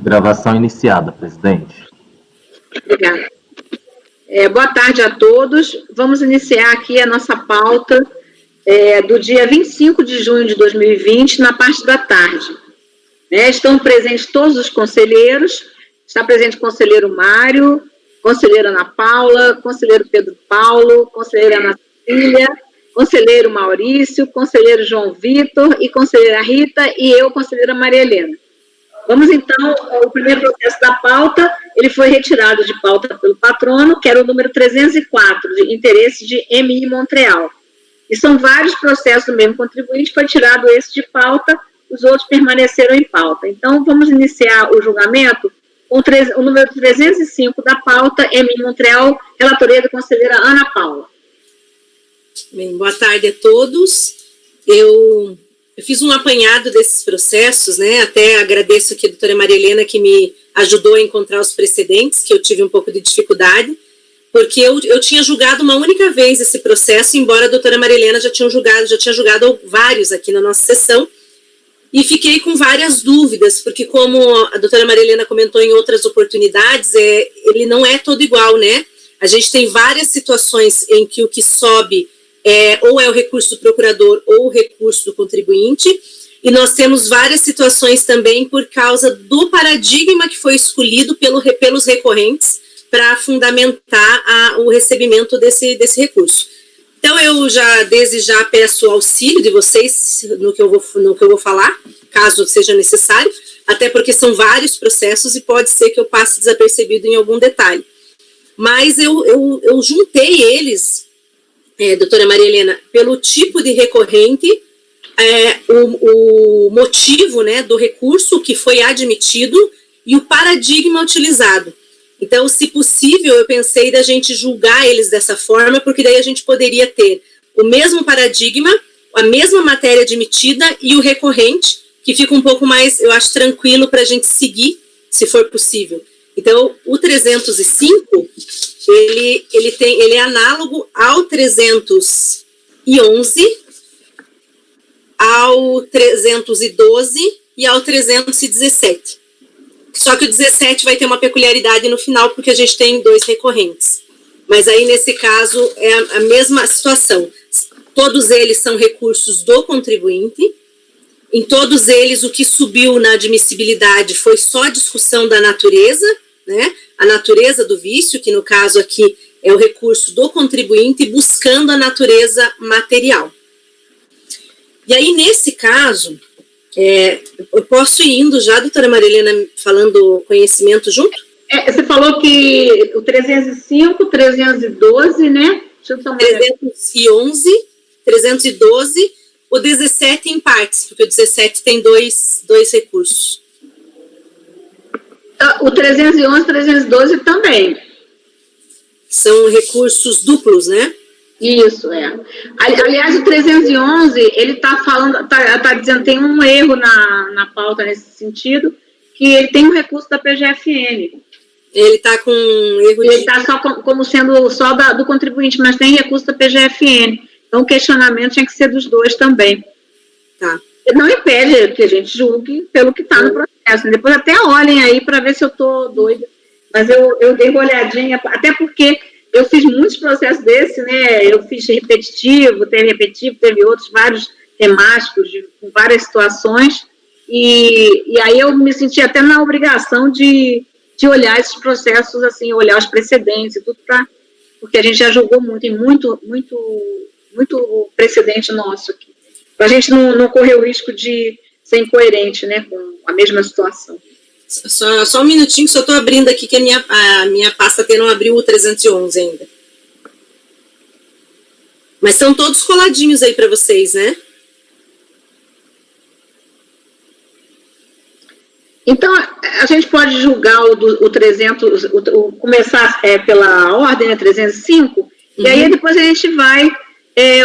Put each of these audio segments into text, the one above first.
Gravação iniciada, presidente. Obrigada. Boa tarde a todos. Vamos iniciar aqui a nossa pauta do dia 25 de junho de 2020, na parte da tarde. Estão presentes todos os conselheiros. Está presente o conselheiro Mário, conselheira Ana Paula, conselheiro Pedro Paulo, conselheira Ana Cecília, conselheiro Maurício, conselheiro João Vitor e conselheira Rita e eu, conselheira Maria Helena. Vamos, então, ao primeiro processo da pauta. Ele foi retirado de pauta pelo patrono, que era o número 304, de interesse de MI Montreal. E são vários processos do mesmo contribuinte, foi tirado esse de pauta, os outros permaneceram em pauta. Então, vamos iniciar o julgamento com o número 305 da pauta, MI Montreal, relatoria da conselheira Ana Paula. Bem, boa tarde a todos. Eu fiz um apanhado desses processos, até agradeço aqui a doutora Maria Helena, que me ajudou a encontrar os precedentes, que eu tive um pouco de dificuldade, porque eu tinha julgado uma única vez esse processo, embora a doutora Maria Helena já tinha julgado vários aqui na nossa sessão, e fiquei com várias dúvidas, porque como a doutora Maria Helena comentou em outras oportunidades, ele não é todo igual, A gente tem várias situações em que o que sobe ou é o recurso do procurador ou o recurso do contribuinte, e nós temos várias situações também por causa do paradigma que foi escolhido pelos recorrentes para fundamentar o recebimento desse recurso. Então, eu desde já peço auxílio de vocês no que eu vou falar, caso seja necessário, até porque são vários processos e pode ser que eu passe desapercebido em algum detalhe. Mas eu juntei eles, doutora Maria Helena, pelo tipo de recorrente, o motivo do recurso que foi admitido e o paradigma utilizado. Então, se possível, eu pensei da gente julgar eles dessa forma, porque daí a gente poderia ter o mesmo paradigma, a mesma matéria admitida e o recorrente, que fica um pouco mais, eu acho, tranquilo para a gente seguir, se for possível. Então, o 305, ele é análogo ao 311, ao 312 e ao 317. Só que o 17 vai ter uma peculiaridade no final, porque a gente tem 2 recorrentes. Mas aí, nesse caso, é a mesma situação. Todos eles são recursos do contribuinte. Em todos eles, o que subiu na admissibilidade foi só a discussão da natureza, A natureza do vício, que no caso aqui é o recurso do contribuinte, buscando a natureza material. E aí, nesse caso, eu posso ir indo já, doutora Maria Helena, falando conhecimento junto? Você falou que o 305, 312, Deixa eu tomar 311, 312, o 17 em partes, porque o 17 tem dois recursos. O 311, 312 também. São recursos duplos, Isso, Aliás, o 311, ele está falando, tá dizendo, tem um erro na pauta nesse sentido, que ele tem um recurso da PGFN. Ele está com erro Ele está só como sendo só do contribuinte, mas tem recurso da PGFN. Então, o questionamento tinha que ser dos dois também. Tá. Não impede que a gente julgue pelo que está no processo. Depois até olhem aí para ver se eu estou doida. Mas eu dei uma olhadinha, até porque eu fiz muitos processos desse, Eu fiz repetitivo, teve outros, vários temáticos, com várias situações, e aí eu me senti até na obrigação de olhar esses processos, assim, olhar os precedentes e tudo, porque a gente já julgou muito, e muito precedente nosso aqui, para a gente não correr o risco de ser incoerente, com a mesma situação. Só um minutinho, que só estou abrindo aqui, que a minha pasta não abriu o 311 ainda. Mas são todos coladinhos aí para vocês, Então, a gente pode julgar o 300, começar pela ordem, 305, e aí depois a gente vai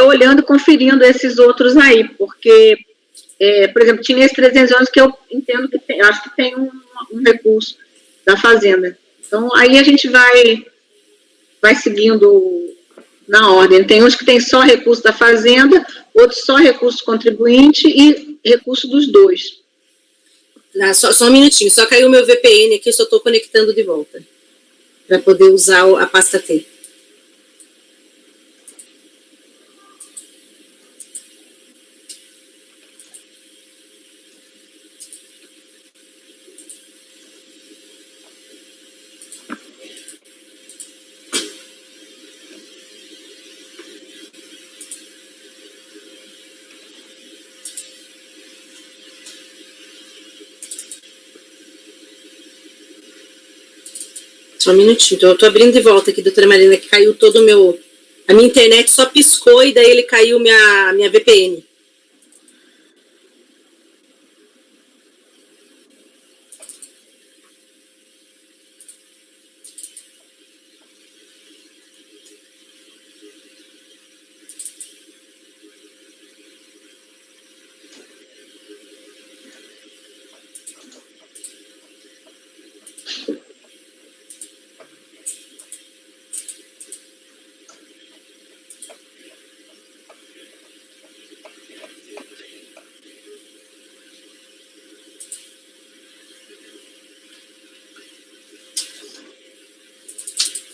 olhando e conferindo esses outros aí, porque, por exemplo, tinha esse 311 que eu entendo que tem, acho que tem um recurso da Fazenda. Então, aí a gente vai seguindo na ordem. Tem uns que tem só recurso da Fazenda, outros só recurso contribuinte e recurso dos dois. Só um minutinho, só caiu meu VPN aqui, eu só estou conectando de volta, para poder usar a pasta T. Só um minutinho, então eu estou abrindo de volta aqui, doutora Marina, que caiu todo o meu... A minha internet só piscou e daí ele caiu minha VPN.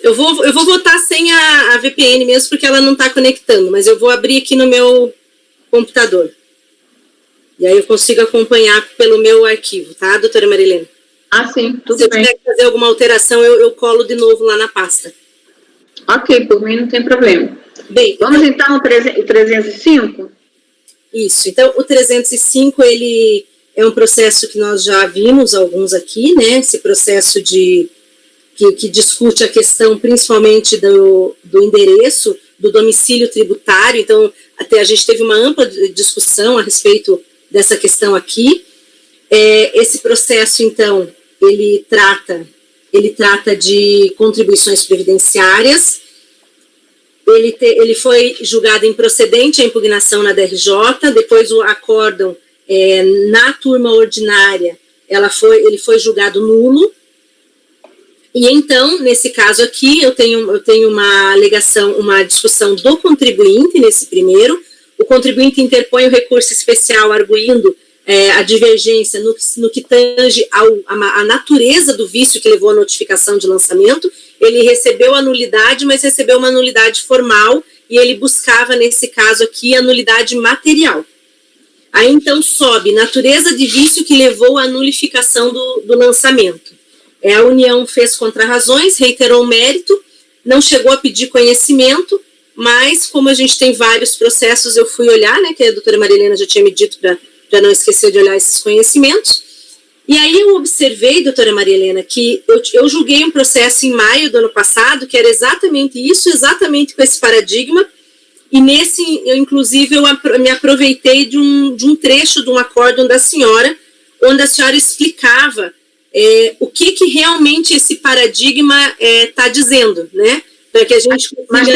Eu vou votar sem a VPN mesmo, porque ela não está conectando, mas eu vou abrir aqui no meu computador. E aí eu consigo acompanhar pelo meu arquivo, tá, doutora Marilena? Ah, sim, tudo bem. Se eu bem. tiver que fazer alguma alteração, eu colo de novo lá na pasta. Ok, por mim não tem problema. Bem, vamos então ao 305? Isso, então o 305, ele é um processo que nós já vimos alguns aqui, né, esse processo que discute a questão principalmente do endereço, do domicílio tributário. Então, até a gente teve uma ampla discussão a respeito dessa questão aqui. Esse processo, então, ele trata de contribuições previdenciárias. Ele foi julgado improcedente a impugnação na DRJ, depois o acórdão na turma ordinária, ele foi julgado nulo. E então, nesse caso aqui, eu tenho uma alegação, uma discussão do contribuinte nesse primeiro. O contribuinte interpõe o recurso especial arguindo a divergência no que tange à natureza do vício que levou à notificação de lançamento. Ele recebeu a nulidade, mas recebeu uma nulidade formal, e ele buscava, nesse caso aqui, a nulidade material. Aí, então, sobe natureza de vício que levou à nulificação do lançamento. A União fez contrarrazões, reiterou o mérito, não chegou a pedir conhecimento, mas como a gente tem vários processos, eu fui olhar, né, que a doutora Marilena já tinha me dito para não esquecer de olhar esses conhecimentos. E aí eu observei, doutora Marilena, que eu julguei um processo em maio do ano passado, que era exatamente isso, exatamente com esse paradigma, e inclusive, eu me aproveitei de um trecho de um acórdão da senhora, onde a senhora explicava o que realmente esse paradigma está dizendo, né? Para que a gente... Mas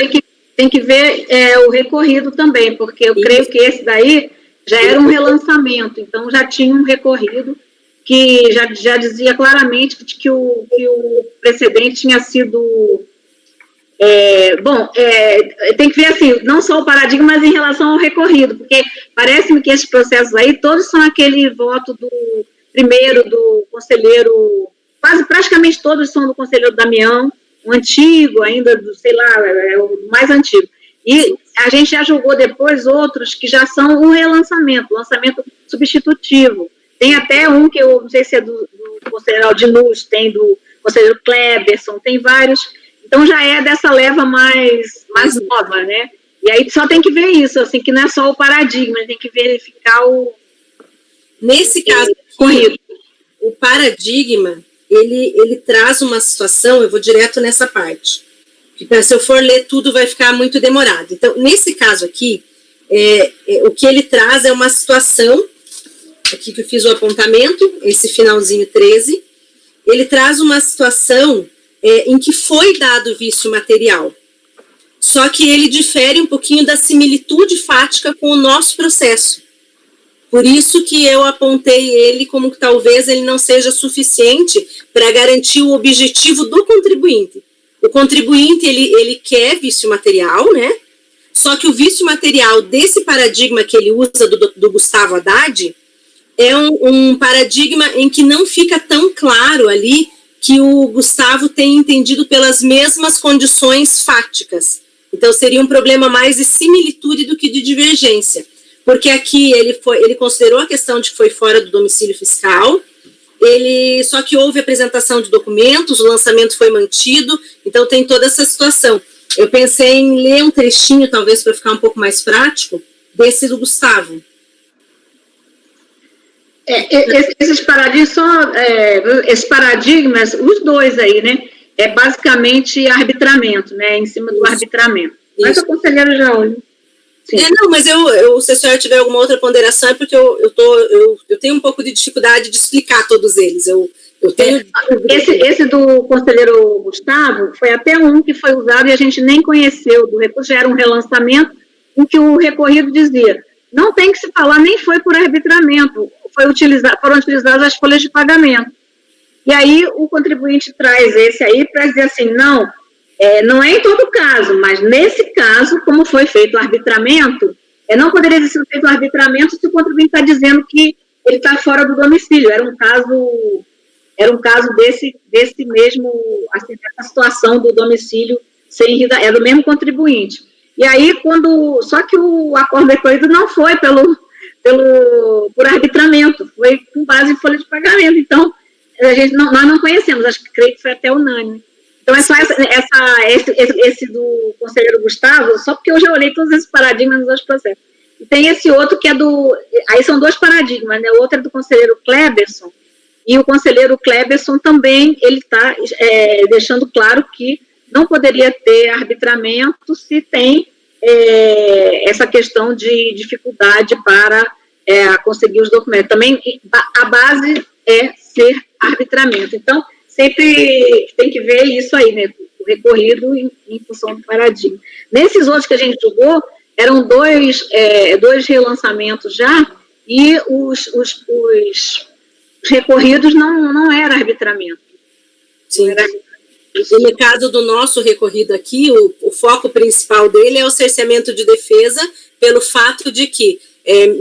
tem que ver o recorrido também, porque eu creio que esse daí já era um relançamento, então já tinha um recorrido que já dizia claramente que o precedente tinha sido... tem que ver assim, não só o paradigma, mas em relação ao recorrido, porque parece-me que esses processos aí, todos são aquele voto primeiro do conselheiro, praticamente todos são do conselheiro Damião, o antigo ainda, sei lá, o mais antigo. E a gente já julgou depois outros que já são um relançamento, lançamento substitutivo. Tem até um que eu não sei se é do conselheiro Aldinus, tem do conselheiro Kleberson, tem vários. Então já é dessa leva mais nova, né? E aí só tem que ver isso, assim, que não é só o paradigma, tem que verificar Nesse caso, o paradigma, ele traz uma situação, eu vou direto nessa parte, porque se eu for ler tudo vai ficar muito demorado. Então, nesse caso aqui, o que ele traz é uma situação, aqui que eu fiz o apontamento, esse finalzinho 13, ele traz uma situação em que foi dado vício material, só que ele difere um pouquinho da similitude fática com o nosso processo. Por isso que eu apontei ele como que talvez ele não seja suficiente para garantir o objetivo do contribuinte. O contribuinte, ele quer vício material, né? Só que o vício material desse paradigma que ele usa do Gustavo Haddad, é um paradigma em que não fica tão claro ali que o Gustavo tem entendido pelas mesmas condições fáticas. Então, seria um problema mais de similitude do que de divergência. Porque aqui ele considerou a questão de que foi fora do domicílio fiscal, só que houve apresentação de documentos, o lançamento foi mantido, então tem toda essa situação. Eu pensei em ler um trechinho, talvez para ficar um pouco mais prático, desse do Gustavo. Esses paradigmas, os dois aí, né? É basicamente arbitramento, né? Em cima do arbitramento. Mas o conselheiro já olhou. Não, mas se a senhora tiver alguma outra ponderação, é porque eu tenho um pouco de dificuldade de explicar todos eles. Eu tenho... Esse do conselheiro Gustavo foi até um que foi usado e a gente nem conheceu do recurso, já era um relançamento em que o recorrido dizia, não tem que se falar, nem foi por arbitramento, foram utilizadas as folhas de pagamento. E aí o contribuinte traz esse aí para dizer assim, não é em todo caso, mas nesse caso, como foi feito o arbitramento, não poderia ter sido feito o arbitramento se o contribuinte está dizendo que ele está fora do domicílio. Era um caso desse mesmo, assim, dessa situação do domicílio é do mesmo contribuinte. E aí, só que o acordo recolhido não foi por arbitramento, foi com base em folha de pagamento. Então, nós não conhecemos, creio que foi até unânime. Então, é só esse do conselheiro Gustavo, só porque eu já olhei todos esses paradigmas nos dois processos. E tem esse outro que é aí são dois paradigmas, né? O outro é do conselheiro Kleberson, e o conselheiro Kleberson também, ele está deixando claro que não poderia ter arbitramento se tem essa questão de dificuldade para conseguir os documentos. Também a base é ser arbitramento. Então, sempre tem que ver isso aí, né? O recorrido em função do paradigma. Nesses outros que a gente julgou, eram dois relançamentos já, e os recorridos não era arbitramento. Sim. E no caso do nosso recorrido aqui, o foco principal dele é o cerceamento de defesa, pelo fato de que,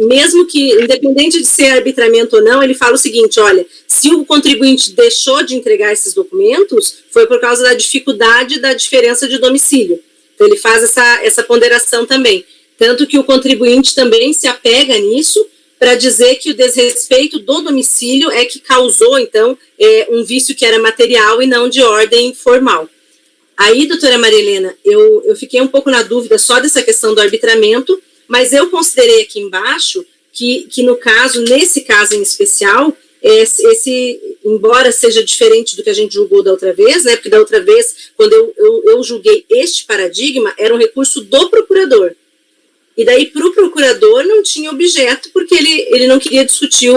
mesmo que, independente de ser arbitramento ou não, ele fala o seguinte, olha, se o contribuinte deixou de entregar esses documentos, foi por causa da dificuldade da diferença de domicílio. Então, ele faz essa ponderação também. Tanto que o contribuinte também se apega nisso, para dizer que o desrespeito do domicílio é que causou, então, um vício que era material e não de ordem formal. Aí, doutora Maria Helena, eu fiquei um pouco na dúvida só dessa questão do arbitramento, mas eu considerei aqui embaixo que nesse caso em especial, embora seja diferente do que a gente julgou da outra vez, né, porque da outra vez, quando eu julguei este paradigma, era um recurso do procurador. E daí, para o procurador, não tinha objeto, porque ele não queria discutir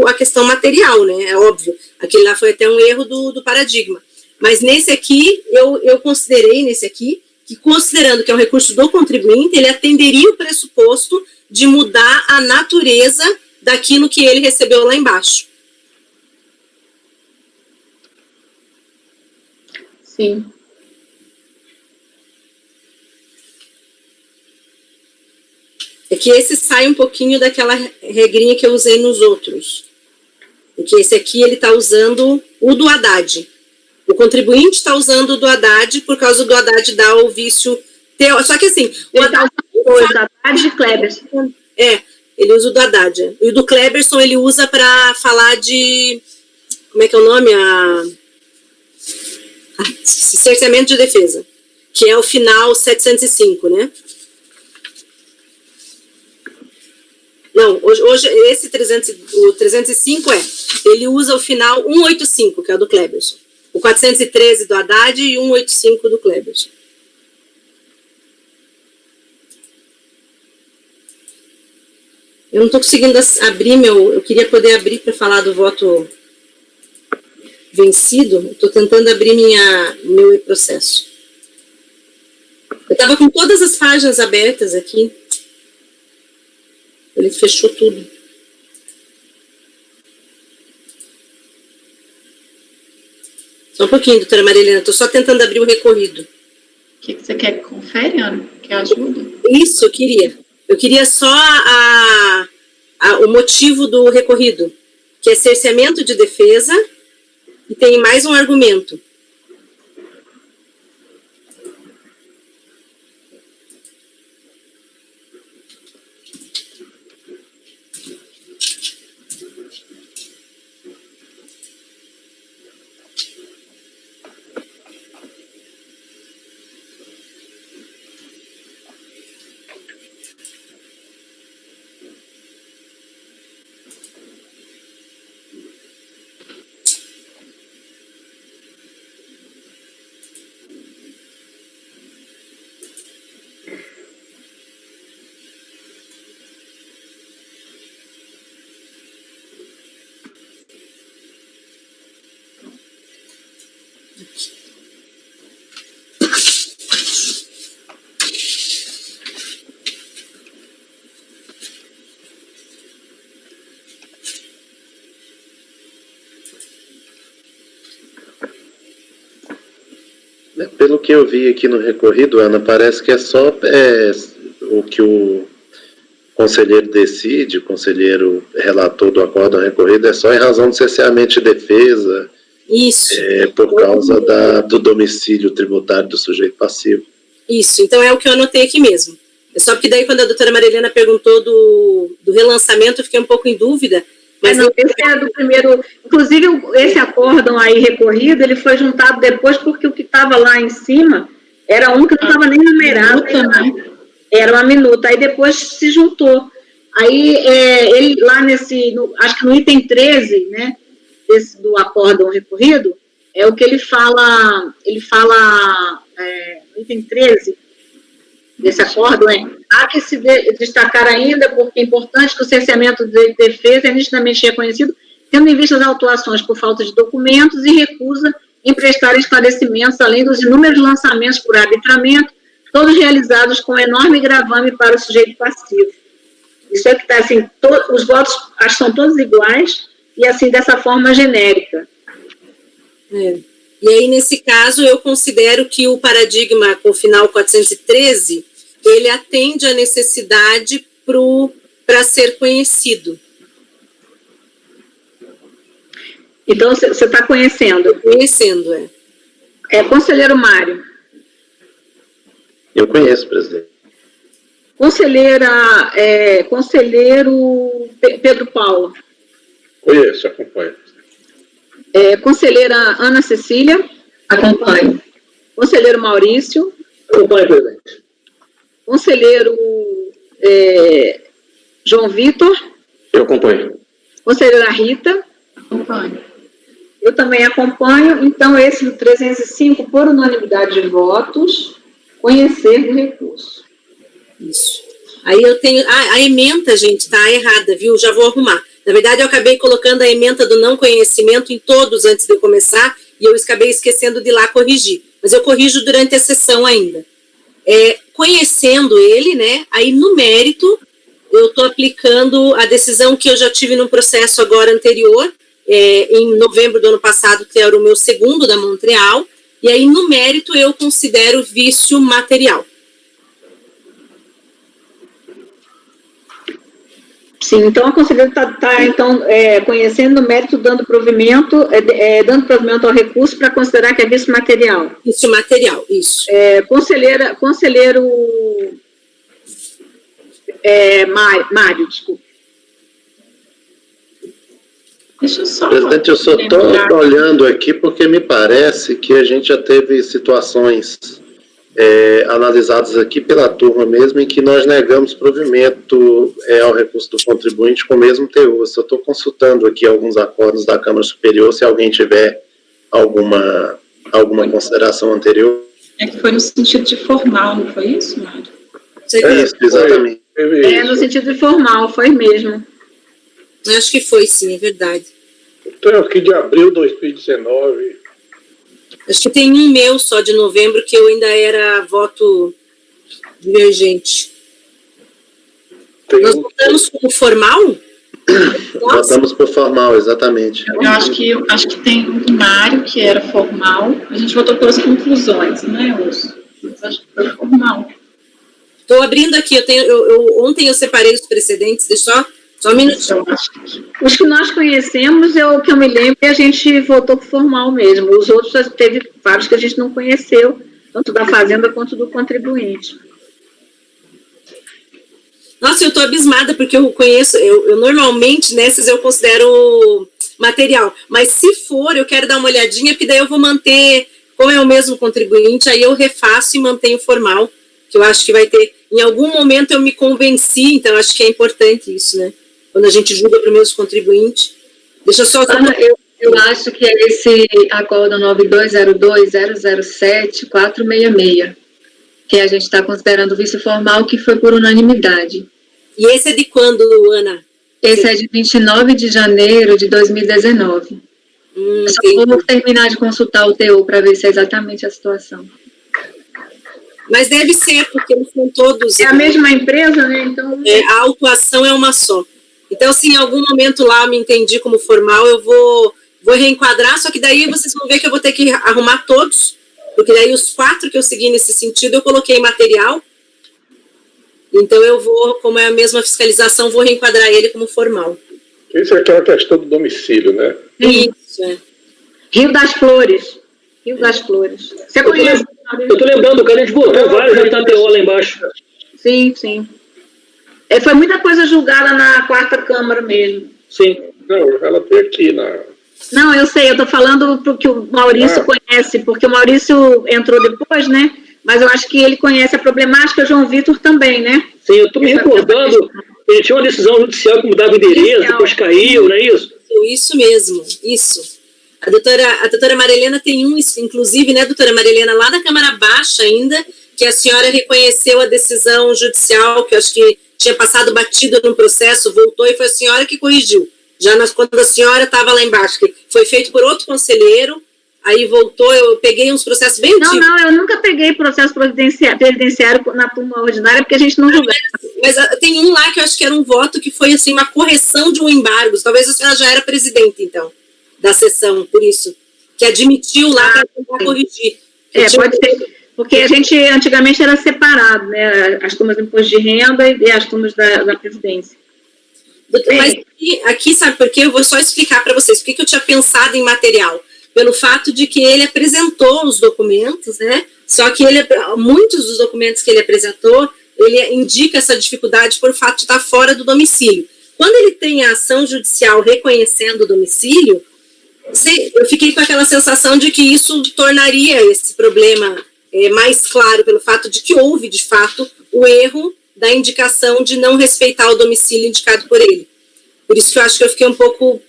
a questão material, né? É óbvio. Aquele lá foi até um erro do paradigma. Mas nesse aqui, eu considerei que considerando que é um recurso do contribuinte, ele atenderia o pressuposto de mudar a natureza daquilo que ele recebeu lá embaixo. Sim. É que esse sai um pouquinho daquela regrinha que eu usei nos outros. Porque esse aqui, ele está usando o do Haddad. O contribuinte está usando o do Haddad por causa do Haddad dar o vício teórico. Só que assim... O Haddad e Kleberson. Ele usa o do Haddad. E o do Kleberson ele usa para falar de... Como é que é o nome? Cerceamento de defesa. Que é o final 705, né? Não, hoje esse o 305 ele usa o final 185, que é o do Kleberson. O 413 do Haddad e 185 do Kleberson. Eu não estou conseguindo abrir eu queria poder abrir para falar do voto vencido. Estou tentando abrir meu e-processo. Eu estava com todas as páginas abertas aqui. Ele fechou tudo. Só um pouquinho, doutora Maria Helena. Estou só tentando abrir o recorrido. O que você quer que confere, Ana? Quer ajuda? Isso, eu queria. Eu queria só o motivo do recorrido, que é cerceamento de defesa, e tem mais um argumento. Pelo que eu vi aqui no recorrido, Ana, parece que é só o que o conselheiro decide, o conselheiro relator do acórdão recorrido, é só em razão de cerceamento de defesa, Isso. Por causa do domicílio tributário do sujeito passivo. Isso, então é o que eu anotei aqui mesmo. É só porque daí quando a doutora Marilena perguntou do relançamento, eu fiquei um pouco em dúvida. Mas não, esse é do primeiro, inclusive esse acórdão aí recorrido, ele foi juntado depois porque o que estava lá em cima era um que não estava nem numerado, era uma minuta, aí depois se juntou. Aí ele lá acho que no item 13, né, do acórdão recorrido, é o que ele fala no item 13 desse acórdão, há que se destacar ainda, porque é importante que o cerceamento de defesa é nitidamente reconhecido, tendo em vista as autuações por falta de documentos e recusa em prestar esclarecimentos, além dos inúmeros lançamentos por arbitramento, todos realizados com enorme gravame para o sujeito passivo. Isso é que está assim, os votos acho que são todos iguais, e assim, dessa forma genérica. E aí, nesse caso, eu considero que o paradigma com o final 413, ele atende à necessidade para ser conhecido. Então, você está conhecendo? Conhecendo, Conselheiro Mário. Eu conheço, presidente. Conselheiro Pedro Paulo. Conheço, acompanho. Conselheira Ana Cecília. Acompanho. Conselheiro Maurício. Acompanho, presidente. Conselheiro João Vitor. Eu acompanho. Conselheira Rita. Acompanho. Eu também acompanho. Então, esse do 305, por unanimidade de votos, conhecer do recurso. Isso. Aí eu tenho... a ementa, gente, está errada, viu? Já vou arrumar. Na verdade, eu acabei colocando a ementa do não conhecimento em todos antes de eu começar, e eu acabei esquecendo de ir lá corrigir. Mas eu corrijo durante a sessão ainda. Conhecendo ele, né? Aí, no mérito, eu estou aplicando a decisão que eu já tive num processo agora anterior, em novembro do ano passado, que era o meu segundo da Montreal, e aí, no mérito, eu considero vício material. Sim, então a conselheira está então, conhecendo o mérito, dando provimento ao recurso para considerar que é vício material. Vício material, isso. Conselheiro Mário, desculpa. Deixa eu só... Presidente, eu só estou olhando aqui porque me parece que a gente já teve situações analisadas aqui pela turma mesmo, em que nós negamos provimento ao recurso do contribuinte com o mesmo teor. Eu estou consultando aqui alguns acordos da Câmara Superior, se alguém tiver alguma consideração anterior. É que foi no sentido de formal, não foi isso, Mário? Isso, exatamente. No sentido de formal, foi mesmo. Acho que foi, sim, é verdade. Então, aqui de abril de 2019... Acho que tem um meu só de novembro que eu ainda era voto divergente. Nós votamos como formal? Votamos por formal, exatamente. Eu acho que tem um Mário que era formal. A gente votou pelas conclusões, né, Urso? Mas acho que foi formal. Estou abrindo aqui, ontem eu separei os precedentes, deixa só Só um minutinho. Eu acho que Os que nós conhecemos, o que eu me lembro, a gente votou por formal mesmo. Os outros, teve vários que a gente não conheceu, tanto da Fazenda quanto do contribuinte. Nossa, eu tô abismada, porque eu conheço, eu normalmente, nessas eu considero material, mas se for, eu quero dar uma olhadinha, porque daí eu vou manter, como é o mesmo contribuinte, aí eu refaço e mantenho formal, que eu acho que vai ter, em algum momento eu me convenci, então eu acho que é importante isso, né? Quando a gente julga para o mesmo contribuinte. Deixa eu só... Ana, eu acho que é esse acordo 9202-007-466, que a gente está considerando vice formal, que foi por unanimidade. E esse é de quando, Ana? Esse é de 29 de janeiro de 2019. Eu só vou terminar de consultar o TU para ver se é exatamente a situação. Mas deve ser, porque eles são todos... É a mesma empresa, né? Então... a autuação é uma só. Então, se em algum momento lá eu me entendi como formal, eu vou reenquadrar, só que daí vocês vão ver que eu vou ter que arrumar todos, porque daí os 4 que eu segui nesse sentido, eu coloquei material. Então, eu vou, como é a mesma fiscalização, vou reenquadrar ele como formal. Isso é aquela questão do domicílio, né? Isso, é. Rio das Flores. Rio das Flores. Você conhece? Eu tô lembrando, cara, a gente botou vários na TO lá embaixo. Sim, sim. Foi muita coisa julgada na 4ª Câmara mesmo. Sim. Não, ela tem aqui na... Não, eu sei, eu estou falando porque o Maurício conhece, porque o Maurício entrou depois, né? Mas eu acho que ele conhece a problemática, o João Vitor também, né? Sim, eu tô me recordando, ele tinha uma decisão judicial que mudava o endereço, depois caiu, não é isso? Isso mesmo, isso. A doutora Marilena tem inclusive, né, doutora Marilena, lá da Câmara Baixa ainda, que a senhora reconheceu a decisão judicial, que eu acho que tinha passado batido no processo, voltou e foi a senhora que corrigiu. Quando a senhora estava lá embaixo, que foi feito por outro conselheiro, aí voltou, eu peguei uns processos bem antigos. Não, eu nunca peguei processo previdenciário na turma ordinária, porque a gente não julgava. Mas tem um lá que eu acho que era um voto que foi, assim, uma correção de um embargo. Talvez a senhora já era presidente, então, da sessão, por isso. Que admitiu lá para tentar corrigir. Pode ser. Porque a gente, antigamente, era separado, né? As turmas do imposto de renda e as turmas da Previdência. Mas aqui, sabe por quê? Eu vou só explicar para vocês. Por que eu tinha pensado em material? Pelo fato de que ele apresentou os documentos, né? Só que muitos dos documentos que ele apresentou, ele indica essa dificuldade por fato de estar fora do domicílio. Quando ele tem a ação judicial reconhecendo o domicílio, eu fiquei com aquela sensação de que isso tornaria esse problema mais claro, pelo fato de que houve, de fato, o erro da indicação de não respeitar o domicílio indicado por ele. Por isso que eu acho que eu fiquei um pouco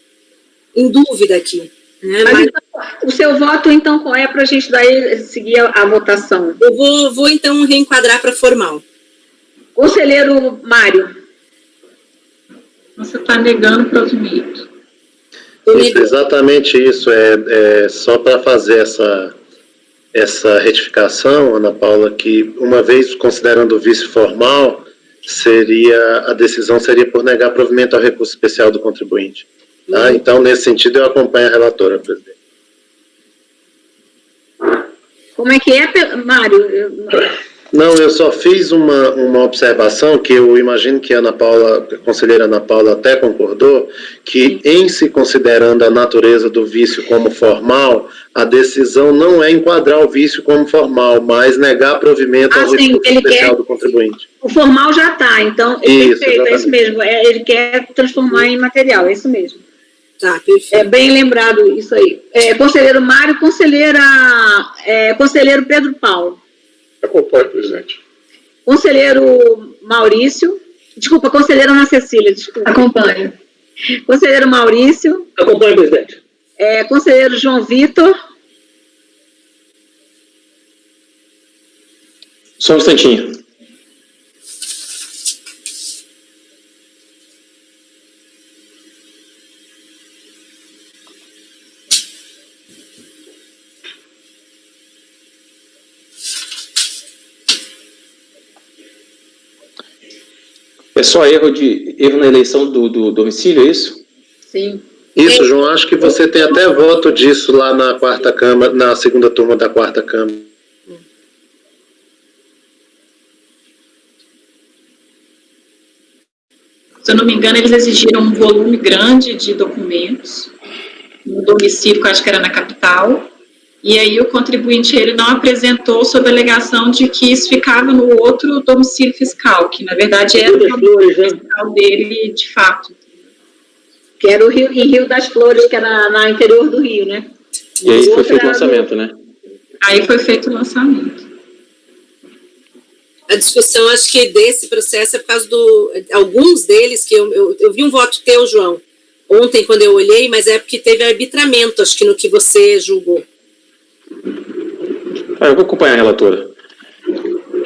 em dúvida aqui. Né? Mas então, o seu voto, então, qual é para a gente daí seguir a votação? Eu vou então, reenquadrar para formal. Conselheiro Mário. você está negando o provimento. Isso, exatamente isso. Só para fazer essa retificação, Ana Paula, que uma vez considerando o vice formal, a decisão seria por negar provimento ao recurso especial do contribuinte. Tá? Então, nesse sentido, eu acompanho a relatora, presidente. Como é que é, Mário? Não, eu só fiz uma observação que eu imagino que a conselheira Ana Paula até concordou, que em se considerando a natureza do vício como formal, a decisão não é enquadrar o vício como formal, mas negar provimento ao recurso especial do contribuinte. O formal já está, então, Isso, perfeito, é isso mesmo, ele quer transformar em material, é isso mesmo. Tá, perfeito. É bem lembrado isso aí. Conselheiro Mário, conselheiro Pedro Paulo. Acompanho, presidente. Conselheiro Maurício, desculpa, conselheira Ana Cecília, desculpa. Acompanho. Conselheiro Maurício. Acompanho, presidente. Conselheiro João Vitor. Só um instantinho. É só erro na eleição do domicílio, é isso? Sim. Isso, João, acho que você tem até voto disso lá na 4ª Câmara, na segunda turma da 4ª Câmara. Se eu não me engano, eles exigiram um volume grande de documentos no domicílio, que eu acho que era na capital, e aí o contribuinte ele não apresentou sob a alegação de que isso ficava no outro domicílio fiscal, que na verdade era o domicílio fiscal dele de fato. Que era em Rio das Flores, que era no interior do Rio, né? E aí foi feito o lançamento, né? Aí foi feito o lançamento. A discussão, acho que desse processo é por causa alguns deles, que eu vi um voto teu, João, ontem quando eu olhei, mas é porque teve arbitramento, acho que no que você julgou. Eu vou acompanhar a relatora.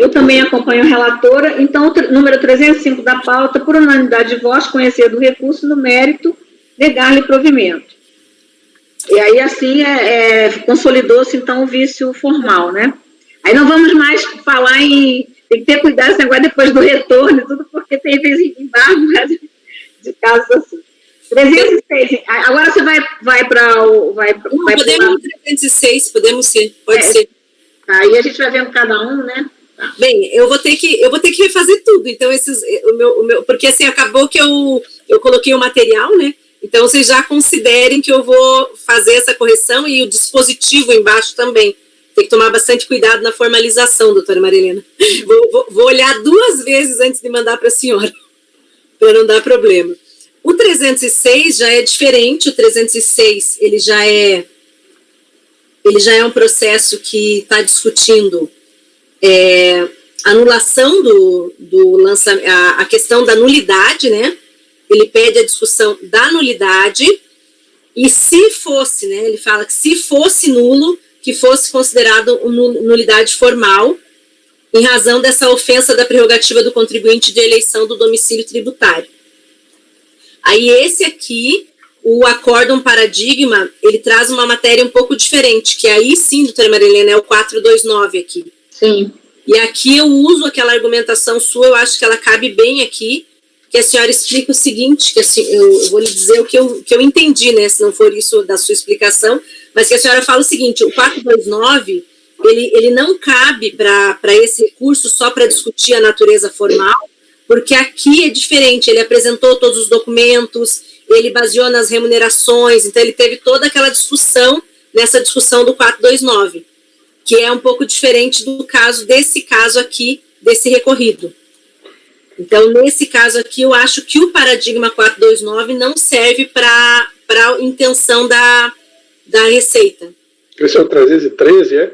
Eu também acompanho a relatora, então, número 305 da pauta, por unanimidade de votos, conhecer do recurso no mérito, negar-lhe provimento. E aí, assim, consolidou-se, então, o vício formal, né? Aí não vamos mais falar tem que ter cuidado esse negócio depois do retorno e tudo, porque tem vezes embargo de casos assim. 306, agora você vai para o... Podemos 306, podemos sim, pode ser. Aí a gente vai vendo cada um, né? Tá. Bem, eu vou ter que refazer tudo, então porque assim, acabou que eu coloquei o material, né? Então vocês já considerem que eu vou fazer essa correção e o dispositivo embaixo também. Tem que tomar bastante cuidado na formalização, doutora Marilena. Vou olhar 2 vezes antes de mandar para a senhora, para não dar problema. O 306 já é diferente, o 306 ele já é um processo que está discutindo anulação do lançamento, a questão da nulidade, né? Ele pede a discussão da nulidade, e se fosse, né? Ele fala que se fosse nulo, que fosse considerado nulidade formal, em razão dessa ofensa da prerrogativa do contribuinte de eleição do domicílio tributário. Aí esse aqui, o acórdão paradigma, ele traz uma matéria um pouco diferente, que aí sim, doutora Marilena, é o 429 aqui. Sim. E aqui eu uso aquela argumentação sua, eu acho que ela cabe bem aqui, que a senhora explica o seguinte, que assim, eu vou lhe dizer o que eu entendi, né, se não for isso da sua explicação, mas que a senhora fala o seguinte, o 429, ele não cabe para esse recurso só para discutir a natureza formal, porque aqui é diferente, ele apresentou todos os documentos, ele baseou nas remunerações, então ele teve toda aquela discussão nessa discussão do 429, que é um pouco diferente desse caso aqui, desse recorrido. Então, nesse caso aqui, eu acho que o paradigma 429 não serve para a intenção da Receita. Esse é o 313, é?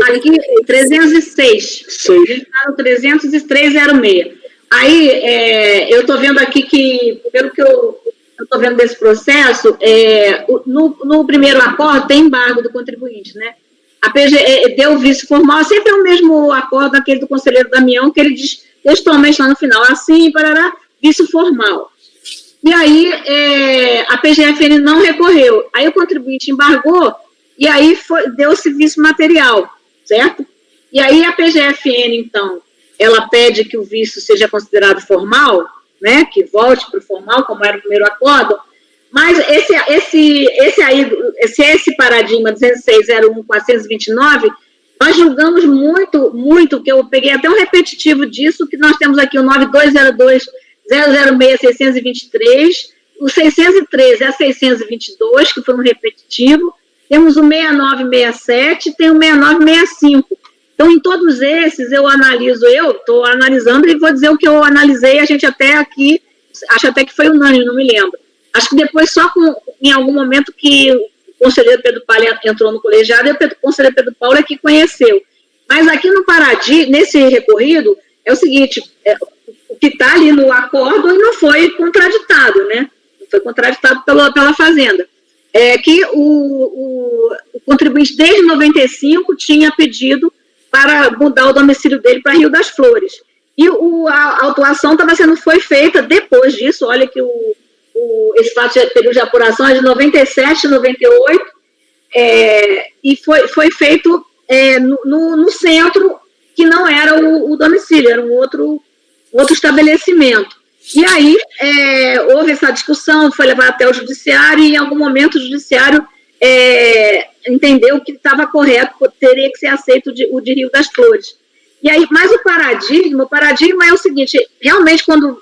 Aqui, 306. A gente está no 30306. Aí, eu estou vendo aqui que, pelo que eu estou vendo desse processo, no primeiro acordo tem embargo do contribuinte, né? A PGE deu vício formal, sempre é o mesmo acordo aquele do conselheiro Damião, que ele diz textualmente lá no final, assim, parará, vício formal. E aí, a PGFN não recorreu. Aí o contribuinte embargou, e aí deu-se vício material, certo? E aí a PGFN, então, ela pede que o vício seja considerado formal, né, que volte para o formal, como era o primeiro acordo, mas esse paradigma 1601-429, nós julgamos muito, que eu peguei até um repetitivo disso, que nós temos aqui o 9202-006-623, o 613 é 622, que foi um repetitivo, temos o 6967 e tem o 6965. Então, em todos esses, eu estou analisando e vou dizer o que eu analisei, a gente até aqui, acho até que foi unânime, não me lembro. Acho que depois, em algum momento que o conselheiro Pedro Paulo entrou no colegiado, e o conselheiro Pedro Paulo é que conheceu. Mas aqui no nesse recorrido, é o seguinte, o que está ali no acordo não foi contraditado, né? Não foi contraditado pela Fazenda. Que o contribuinte, desde 95, tinha pedido para mudar o domicílio dele para Rio das Flores. E a autuação foi feita depois disso, olha que esse fato de período de apuração é de 97, 98, e foi feito no centro, que não era o domicílio, era um outro estabelecimento. E aí houve essa discussão, foi levada até o judiciário, e em algum momento o judiciário entendeu que estava correto, teria que ser aceito o de Rio das Flores. E aí, mas o paradigma é o seguinte, realmente, quando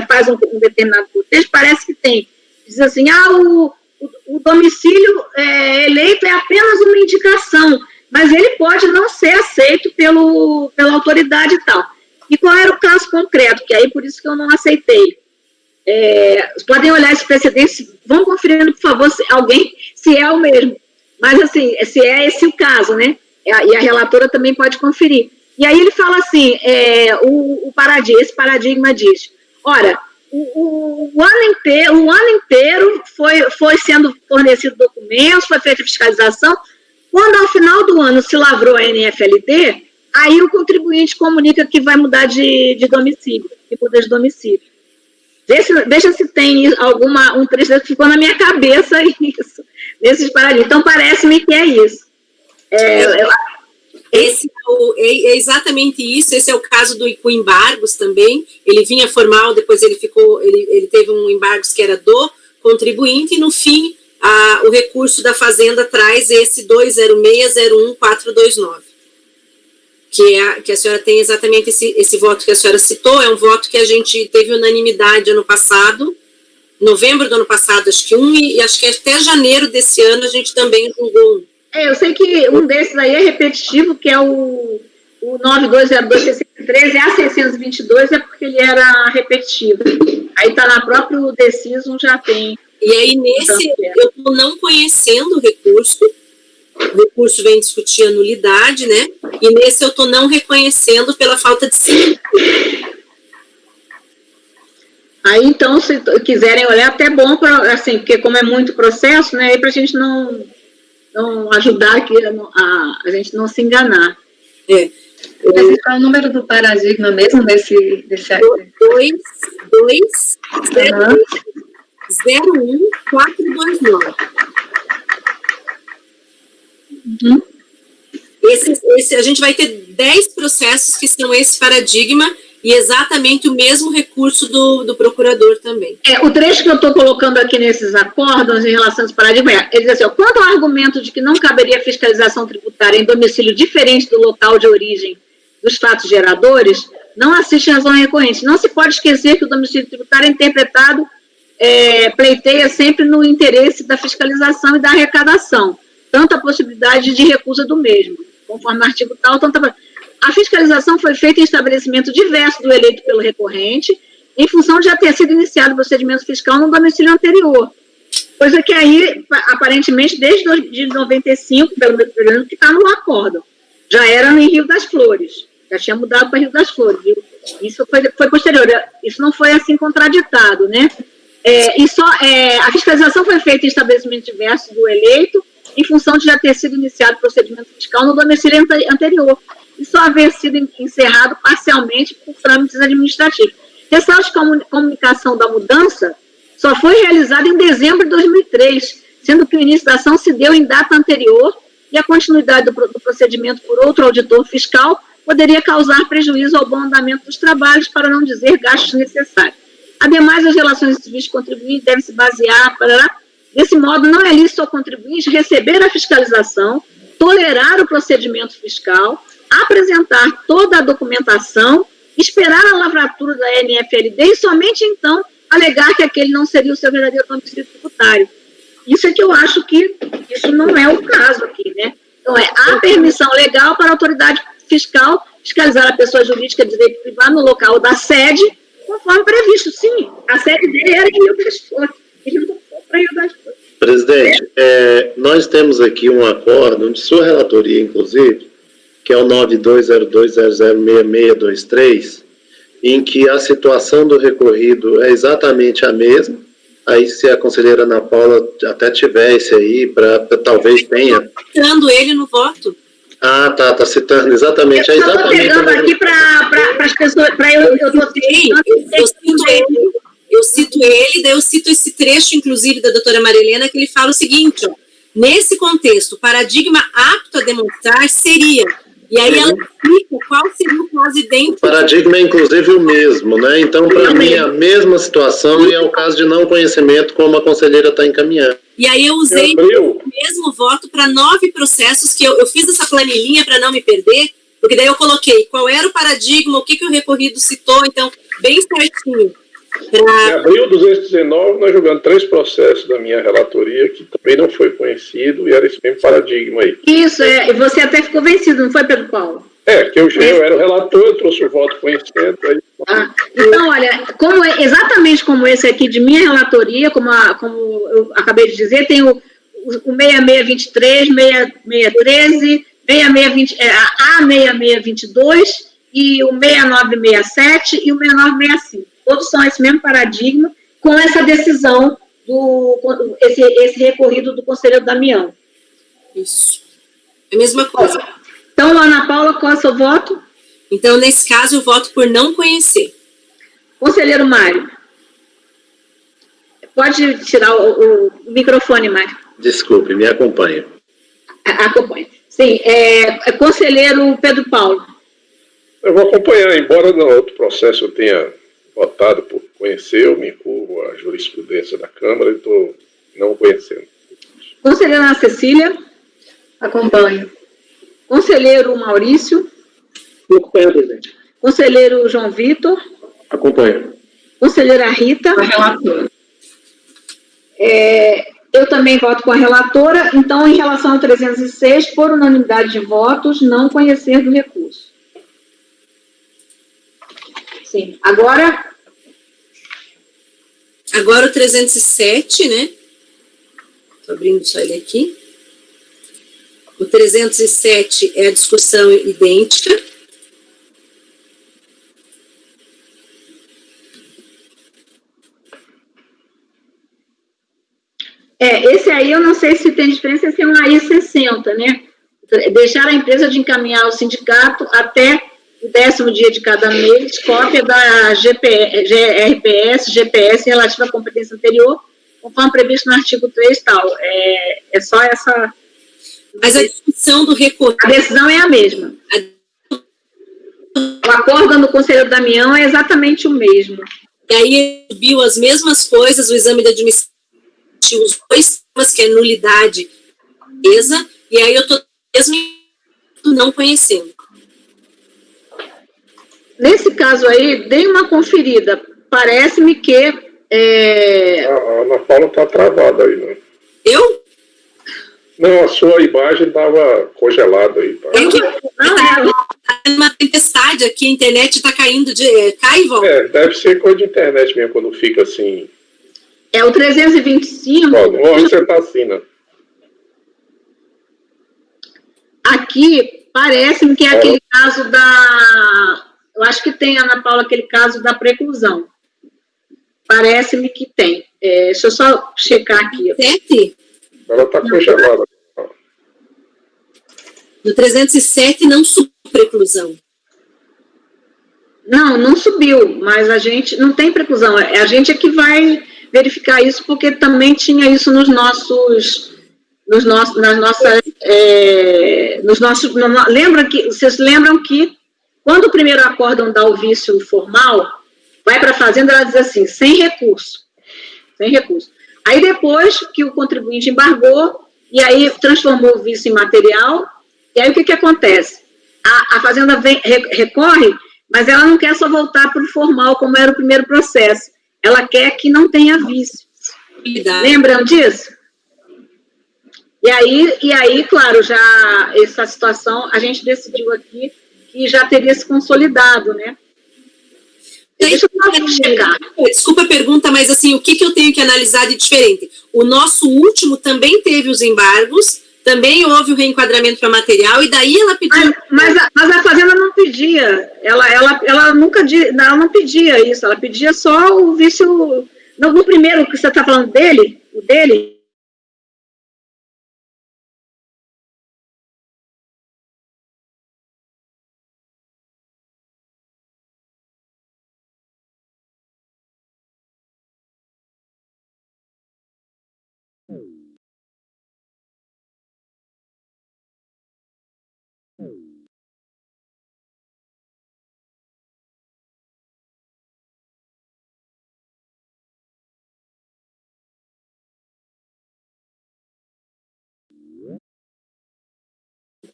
faz um determinado contexto, parece que tem, diz assim, o domicílio eleito é apenas uma indicação, mas ele pode não ser aceito pela autoridade e tal. E qual era o caso concreto? Que aí, por isso que eu não aceitei. Podem olhar esse precedente, vão conferindo, por favor, se é o mesmo. Mas, assim, se é esse o caso, né? E a relatora também pode conferir. E aí ele fala assim, esse paradigma diz, ora, o ano inteiro foi sendo fornecido documentos, foi feita fiscalização, quando ao final do ano se lavrou a NFLD, aí o contribuinte comunica que vai mudar de domicílio, que muda de domicílio. Veja se tem um trecho que ficou na minha cabeça isso, nesses paradigmas. Então, parece-me que é isso. É exatamente isso, esse é o caso com embargos também, ele vinha formal, depois ele teve um embargos que era do contribuinte, e no fim, o recurso da Fazenda traz esse 206.01429, que a senhora tem exatamente esse voto que a senhora citou, é um voto que a gente teve unanimidade ano passado, novembro do ano passado, acho que e acho que até janeiro desse ano a gente também julgou um. Eu sei que um desses aí é repetitivo, que é o 9202-613, a 622 é porque ele era repetitivo. Aí está na própria Decisum, já tem. E aí nesse, eu estou não conhecendo o recurso vem discutir a nulidade, né? E nesse eu estou não reconhecendo pela falta de ciência. Aí, então, se quiserem olhar, até bom, assim, porque como é muito processo, né, aí para a gente não ajudar aqui a gente não se enganar. Mas qual é o número do paradigma mesmo desse 2201429. A gente vai ter 10 processos que são esse paradigma e exatamente o mesmo recurso do procurador também. O trecho que eu estou colocando aqui nesses acórdãos em relação a esse paradigma ele diz assim, quanto ao argumento de que não caberia fiscalização tributária em domicílio diferente do local de origem dos fatos geradores, não assiste razão recorrente. Não se pode esquecer que o domicílio tributário é interpretado, pleiteia sempre no interesse da fiscalização e da arrecadação, tanto a possibilidade de recusa do mesmo, conforme o artigo tal, a fiscalização foi feita em estabelecimento diverso do eleito pelo recorrente, em função de já ter sido iniciado o procedimento fiscal no domicílio anterior. Coisa que aí, aparentemente, desde 95, pelo meu período, que está no acórdão. Já era em Rio das Flores, já tinha mudado para Rio das Flores. Viu? Isso foi posterior, isso não foi assim contraditado, né? A fiscalização foi feita em estabelecimento diverso do eleito, em função de já ter sido iniciado o procedimento fiscal no domicílio anterior, e só haver sido encerrado parcialmente por trâmites administrativos. Ressalto que a comunicação da mudança só foi realizada em dezembro de 2003, sendo que o início da ação se deu em data anterior e a continuidade do procedimento por outro auditor fiscal poderia causar prejuízo ao bom andamento dos trabalhos, para não dizer gastos necessários. Ademais, as relações civis contribuinte devem se basear desse modo, não é lícito ao contribuinte receber a fiscalização, tolerar o procedimento fiscal, apresentar toda a documentação, esperar a lavratura da NFLD e somente então alegar que aquele não seria o seu verdadeiro domicílio tributário. Isso é que eu acho que isso não é o caso aqui, né? Então, a permissão legal para a autoridade fiscal fiscalizar a pessoa jurídica de direito privado no local da sede, conforme previsto. Sim, a sede dele era em Rio das Flores. Ele não foi para Rio das Flores. Presidente, nós temos aqui um acordo de sua relatoria, inclusive, que é o 9202006623, em que a situação do recorrido é exatamente a mesma. Aí, se a conselheira Ana Paula até tivesse aí, talvez tenha. Citando ele no voto. Tá citando exatamente. Eu estou pegando aqui para as pessoas, eu cito ele, daí eu cito esse trecho, inclusive, da doutora Maria Helena, que ele fala o seguinte, nesse contexto, o paradigma apto a demonstrar seria, e aí ela explica qual seria o caso idêntico. O paradigma é, inclusive, o mesmo, né? Então, para mim, é a mesma situação e é o caso de não conhecimento, como a conselheira está encaminhando. E aí eu usei o mesmo voto para 9 processos, que eu fiz essa planilhinha para não me perder, Porque daí eu coloquei qual era o paradigma, o que o recorrido citou, então, bem certinho. Em abril de 2019, nós julgamos 3 processos da minha relatoria, que também não foi conhecido, e era esse mesmo paradigma aí. Isso, e você até ficou vencido, não foi, Pedro Paulo? Que eu era o relator, eu trouxe o voto conhecendo. Aí... Então, olha, exatamente como esse aqui de minha relatoria, como eu acabei de dizer, tem o 6623, 6613, A6622 e o 6967 e o 6965. Todos são esse mesmo paradigma, com essa decisão, esse recorrido do conselheiro Damião. Isso. É a mesma coisa. Então, Ana Paula, qual é o seu voto? Então, nesse caso, eu voto por não conhecer. Conselheiro Mário. Pode tirar o microfone, Mário. Desculpe, me acompanha. Acompanhe. Sim, conselheiro Pedro Paulo. Eu vou acompanhar, embora no outro processo eu tenha votado por conhecer, eu me curvo à jurisprudência da Câmara e estou não conhecendo. Conselheira Ana Cecília. Acompanho. Conselheiro Maurício. Vou acompanhar, presidente. Conselheiro João Vitor. Acompanho. Conselheira Rita. A relatora. Eu também voto com a relatora. Então, em relação ao 306, por unanimidade de votos, não conhecer do recurso. Sim. Agora o 307, né? Estou abrindo só ele aqui. O 307 é a discussão idêntica. Esse aí eu não sei se tem diferença, esse é um AI-60, né? Deixar a empresa de encaminhar ao sindicato até o 10º dia de cada mês, cópia da GRPS, GPS relativa à competência anterior, conforme previsto no artigo 3 e tal. É só essa... Mas a discussão do recorrido... A decisão é a mesma. O acórdão do conselheiro Damião é exatamente o mesmo. E aí subiu as mesmas coisas, o exame de admissão, os 2 temas, que é nulidade e defesa, e aí eu estou mesmo não conhecendo. Nesse caso aí, dei uma conferida. Parece-me que... A Ana Paula está travada aí, né? Eu? Não, a sua imagem estava congelada aí. Tá? Uma tempestade aqui, a internet está caindo, cai e volta. Deve ser coisa de internet mesmo, quando fica assim... o 325... Onde você está assim, né? Aqui, parece-me que é aquele caso da... Eu acho que tem, Ana Paula, aquele caso da preclusão. Parece-me que tem. Deixa eu só checar aqui. 7? Ela está congelada. No 307 não subiu preclusão. Não subiu, mas a gente não tem preclusão. A gente é que vai verificar isso, porque também tinha isso nos nossos... Vocês lembram que quando o primeiro acórdão dá o vício formal, vai para a Fazenda, ela diz assim, sem recurso. Aí depois que o contribuinte embargou, e aí transformou o vício em material, e aí o que acontece? A Fazenda recorre, mas ela não quer só voltar para o formal, como era o primeiro processo. Ela quer que não tenha vício. Lembram disso? E aí, claro, já essa situação, a gente decidiu aqui que já teria se consolidado, né? Deixa eu checar. Desculpa a pergunta, mas assim, o que eu tenho que analisar de diferente? O nosso último também teve os embargos, também houve o reenquadramento para material, e daí ela pediu... Mas a Fazenda não pedia, ela não pedia isso, ela pedia só o vício... No primeiro que você está falando dele, o dele...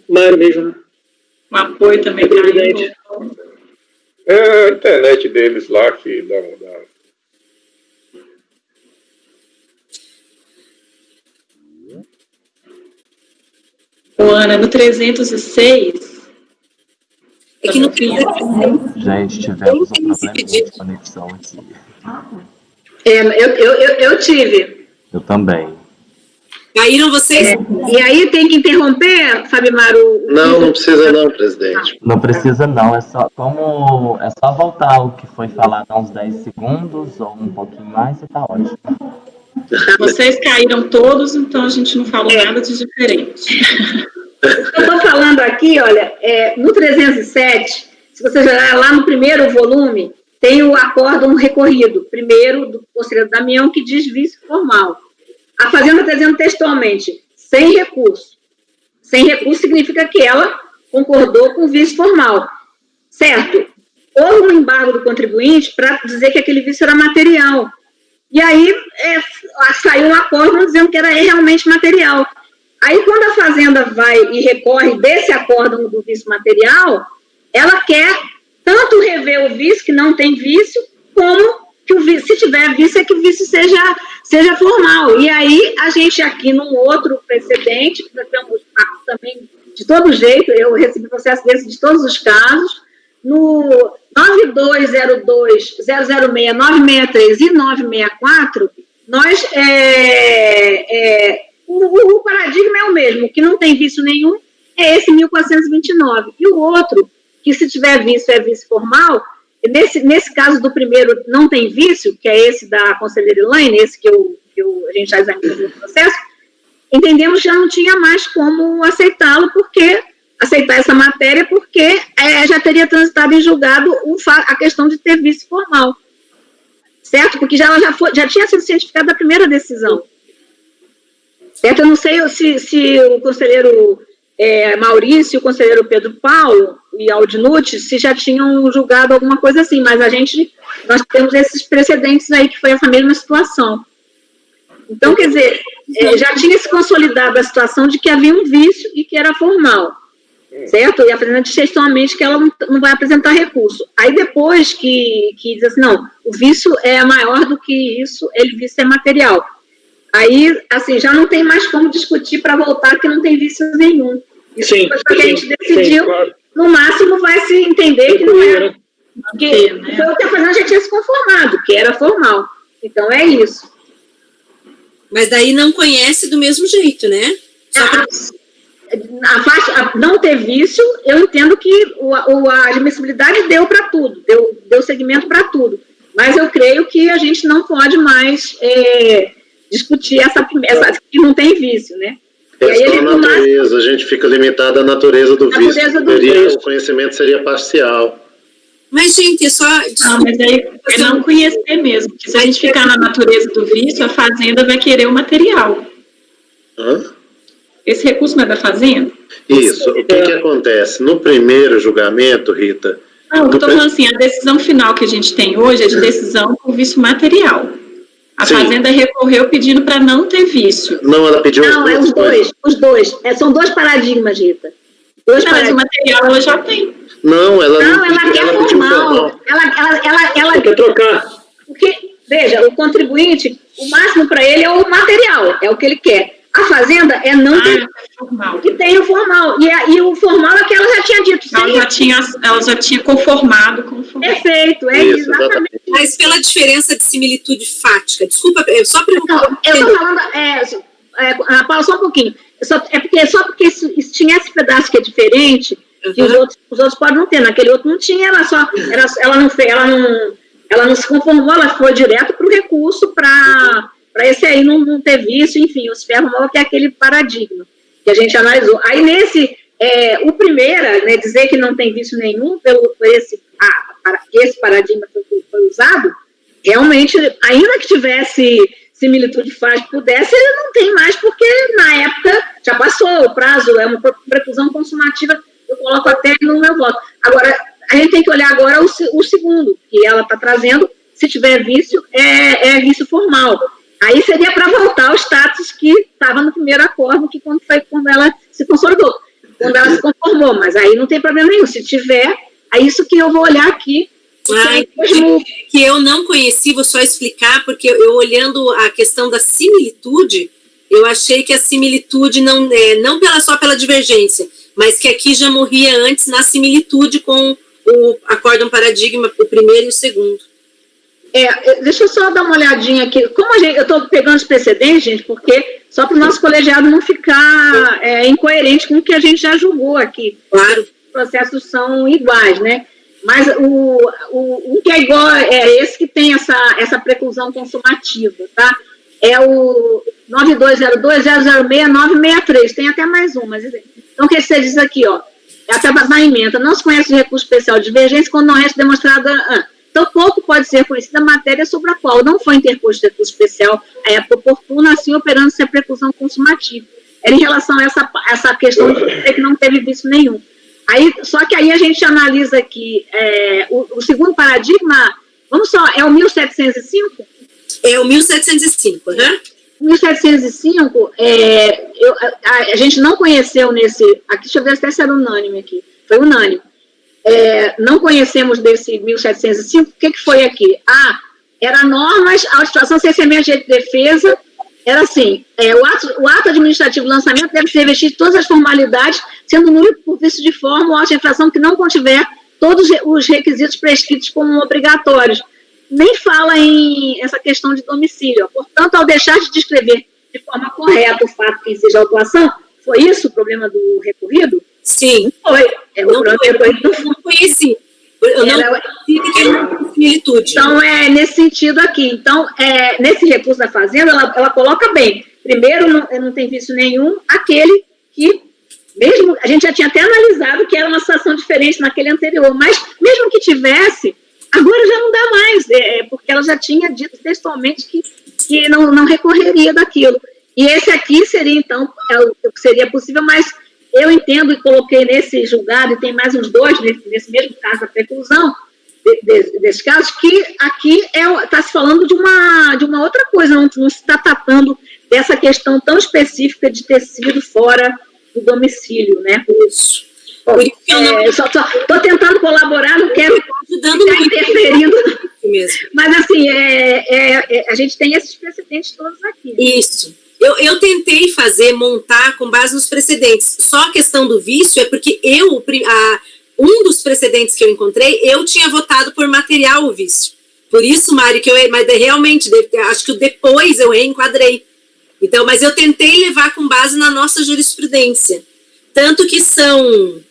Mário mesmo, né? Um apoio também Presidente. caiu. É a internet deles lá que dá. O Ana, no 306, É que no Gente, tivemos um probleminha de conexão aqui. Eu tive. Eu também. caíram vocês. E aí tem que interromper, Fabimaru? Não precisa não, presidente. Não precisa não, é só voltar o que foi falado há uns 10 segundos ou um pouquinho mais e tá ótimo. vocês caíram todos, então a gente não falou nada de diferente. Eu estou falando aqui, olha, no 307, se você olhar lá no primeiro volume, tem o acórdão recorrido, primeiro do conselheiro Damião, que diz vício formal. A Fazenda está dizendo textualmente, sem recurso. Sem recurso significa que ela concordou com o vício formal. Certo? Houve um embargo do contribuinte para dizer que aquele vício era material. E aí saiu um acórdão dizendo que era realmente material. Aí, quando a Fazenda vai e recorre desse acórdão do vício material, ela quer tanto rever o vício, que não tem vício, como que o vício, se tiver vício, é que o vício seja formal. E aí, a gente aqui, num outro precedente, que nós temos também, de todo jeito, eu recebi processo desse de todos os casos, no 9202, 006, 963 e 964, nós, o paradigma é o mesmo, o que não tem vício nenhum é esse 1429. E o outro, que se tiver vício é vício formal, nesse caso do primeiro não tem vício, que é esse da conselheira Elaine, esse que a gente já examinou no processo, entendemos que já não tinha mais como aceitá-lo, aceitar essa matéria, porque já teria transitado em julgado a questão de ter vício formal. Certo? Porque ela já tinha sido cientificada da primeira decisão. Certo? Eu não sei se o conselheiro Maurício, o conselheiro Pedro Paulo e Aldinucci, se já tinham julgado alguma coisa assim, mas nós temos esses precedentes aí, que foi essa mesma situação. Então, quer dizer, já tinha se consolidado a situação de que havia um vício e que era formal, certo? E a Fazenda diz textualmente que ela não vai apresentar recurso. Aí depois que diz assim, não, o vício é maior do que isso, vício é material. Aí, assim, já não tem mais como discutir para voltar que não tem vício nenhum. Isso Sim, foi o que a gente decidiu, claro. No máximo vai se entender que não é. Porque foi o que a Fazenda já tinha se conformado, que era formal. Então, é isso. Mas daí não conhece do mesmo jeito, né? Não ter vício, eu entendo que a admissibilidade deu para tudo, deu segmento para tudo. Mas eu creio que a gente não pode mais discutir essa que não tem vício, né? É só a natureza, a gente fica limitado à natureza do vício. O conhecimento seria parcial. Mas, gente, é só... Não, mas aí é não conhecer mesmo, porque se a gente ficar na natureza do vício, a Fazenda vai querer o material. Esse recurso não é da Fazenda? Isso. O que acontece? No primeiro julgamento, Rita... Não, eu estou falando assim, a decisão final que a gente tem hoje é de decisão por vício material. A Fazenda recorreu pedindo para não ter vício. Não, ela pediu os dois. São dois paradigmas, Rita. Mas o material ela já tem. Não, ela quer formal. Ela quer trocar. Porque, veja, o contribuinte, o máximo para ele é o material, é o que ele quer. A Fazenda é não ter formal. Que tem o formal. E o formal é que ela já tinha dito. Ela já tinha conformado com o formal. Perfeito, exatamente. Mas pela diferença de similitude fática, desculpa, só para eu estou falando, Paula, só um pouquinho. Só porque tinha esse pedaço que é diferente, que os outros podem não ter. Naquele outro não tinha, ela não se conformou, ela foi direto para o recurso para esse aí não ter vício, enfim, os ferros que é aquele paradigma que a gente analisou. Aí o primeiro, né, dizer que não tem vício nenhum por esse paradigma que foi usado, realmente, ainda que tivesse similitude fática, pudesse, ele não tem mais, porque na época já passou o prazo, é uma preclusão consumativa, eu coloco até no meu voto. Agora, a gente tem que olhar agora o segundo, que ela está trazendo, se tiver vício, é vício formal. Aí seria para voltar ao status que estava no primeiro acordo, que quando ela se consolidou. quando ela se conformou, mas aí não tem problema nenhum. Se tiver, é isso que eu vou olhar aqui. Que eu não conheci, vou só explicar, porque eu olhando a questão da similitude, eu achei que a similitude não só pela divergência, mas que aqui já morria antes na similitude com o acórdão paradigma, o primeiro e o segundo. Deixa eu só dar uma olhadinha aqui. Como eu estou pegando os precedentes, gente, porque só para o nosso colegiado não ficar incoerente com o que a gente já julgou aqui. Claro. Os processos são iguais, né? Mas o que é igual é esse que tem essa preclusão consumativa, tá? É o 9202-006-963, tem até mais um, mas... Então, o que você diz aqui, ó? Até na emenda, não se conhece o recurso especial de divergência quando não resta demonstrada... Tampouco pode ser conhecida a matéria sobre a qual não foi interposto recurso especial à época oportuna, assim operando-se a preclusão consumativa. Era em relação a essa questão de que não teve vício nenhum. Só que aí a gente analisa aqui o segundo paradigma, vamos só, é o 1705? É o 1705, né? O 1705, a gente não conheceu nesse... Aqui, deixa eu ver até se era unânime aqui. Foi unânime. Não conhecemos desse 1705, o que foi aqui? Era normas, a situação sem semente de defesa, era assim, o ato administrativo de lançamento deve ser revestido de todas as formalidades, sendo nulo por vício de forma ou auto de infração que não contiver todos os requisitos prescritos como obrigatórios. Nem fala em essa questão de domicílio. Portanto, ao deixar de descrever de forma correta o fato que seja autuação, foi isso o problema do recorrido? Sim. Não foi. Não conheci. Eu não conheci que era similitude. Então, nesse sentido aqui. Então, nesse recurso da Fazenda, ela coloca bem. Primeiro, não tem vício nenhum, aquele que, mesmo, a gente já tinha até analisado que era uma situação diferente naquele anterior, mas mesmo que tivesse, agora já não dá mais, porque ela já tinha dito textualmente que não recorreria daquilo. E esse aqui seria, então, o que seria possível, mas eu entendo e coloquei nesse julgado, e tem mais uns dois, nesse mesmo caso da preclusão, desse caso, que aqui está se falando de uma outra coisa, não se está tratando dessa questão tão específica de ter sido fora do domicílio, né? Isso. Bom, estou tentando colaborar, não quero ficar interferindo. Mesmo. Mas, assim, a gente tem esses precedentes todos aqui. Isso. Eu tentei montar com base nos precedentes. Só a questão do vício é porque um dos precedentes que eu encontrei, eu tinha votado por material o vício. Por isso, Mari, mas realmente, acho que depois eu reenquadrei. Então, mas eu tentei levar com base na nossa jurisprudência. Tanto que são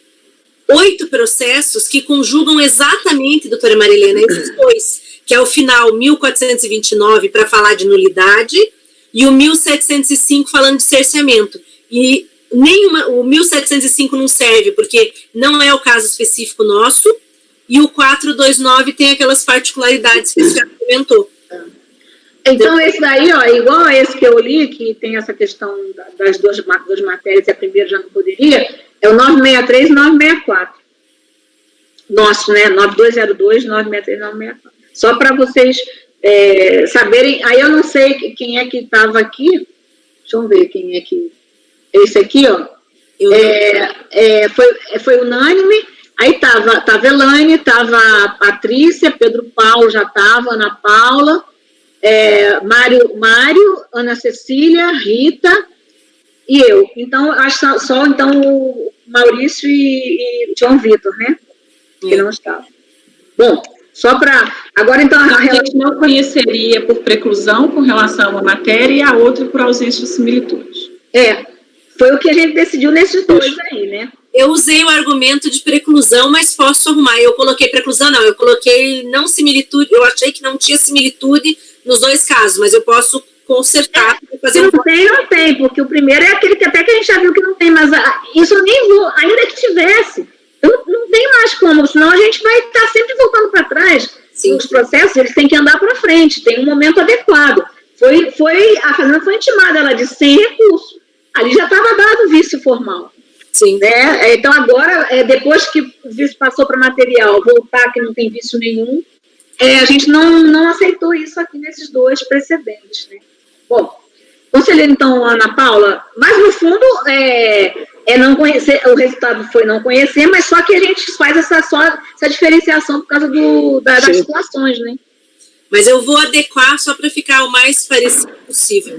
8 processos que conjugam exatamente, doutora Marilena, esses dois, que é o final 1429 para falar de nulidade, e o 1705 falando de cerceamento. E o 1705 não serve, porque não é o caso específico nosso, e o 429 tem aquelas particularidades que você comentou. Então, esse daí, igual a esse que eu li, que tem essa questão das duas matérias, e a primeira já não poderia, é o 963 e 964. Nosso, né? 9202, 963 e 964. Só para vocês saberem. Aí eu não sei quem é que estava aqui. Deixa eu ver quem é que... Esse aqui, ó. Foi unânime. Aí estava Elaine, estava a Patrícia, Pedro Paulo já estava, Ana Paula, Mário, Ana Cecília, Rita e eu. Então, acho só então, o Maurício e João Vitor, né? Que não estavam. Bom, só para... Agora, então... A gente não conheceria por preclusão com relação a uma matéria e a outra por ausência de similitude. Foi o que a gente decidiu nesses dois aí, né? Eu usei o argumento de preclusão, mas posso arrumar. Eu coloquei preclusão, não. Eu coloquei não similitude. Eu achei que não tinha similitude nos dois casos, mas eu posso consertar. Se não tem, porque o primeiro é aquele que até que a gente já viu que não tem, mas isso eu nem vou, ainda que tivesse. Não tem mais como, senão a gente vai estar sempre voltando para trás. Sim. Os processos, eles têm que andar para frente, tem um momento adequado. A Fazenda foi intimada, ela disse, sem recurso. Ali já estava dado o vício formal. Sim. Né? Então, agora, depois que o vício passou para material, voltar que não tem vício nenhum, a gente não aceitou isso aqui nesses dois precedentes. Né? Bom, Conselheira, então, Ana Paula, mas no fundo é não conhecer, o resultado foi não conhecer, mas só que a gente faz essa diferenciação por causa das situações, né? Mas eu vou adequar só para ficar o mais parecido possível.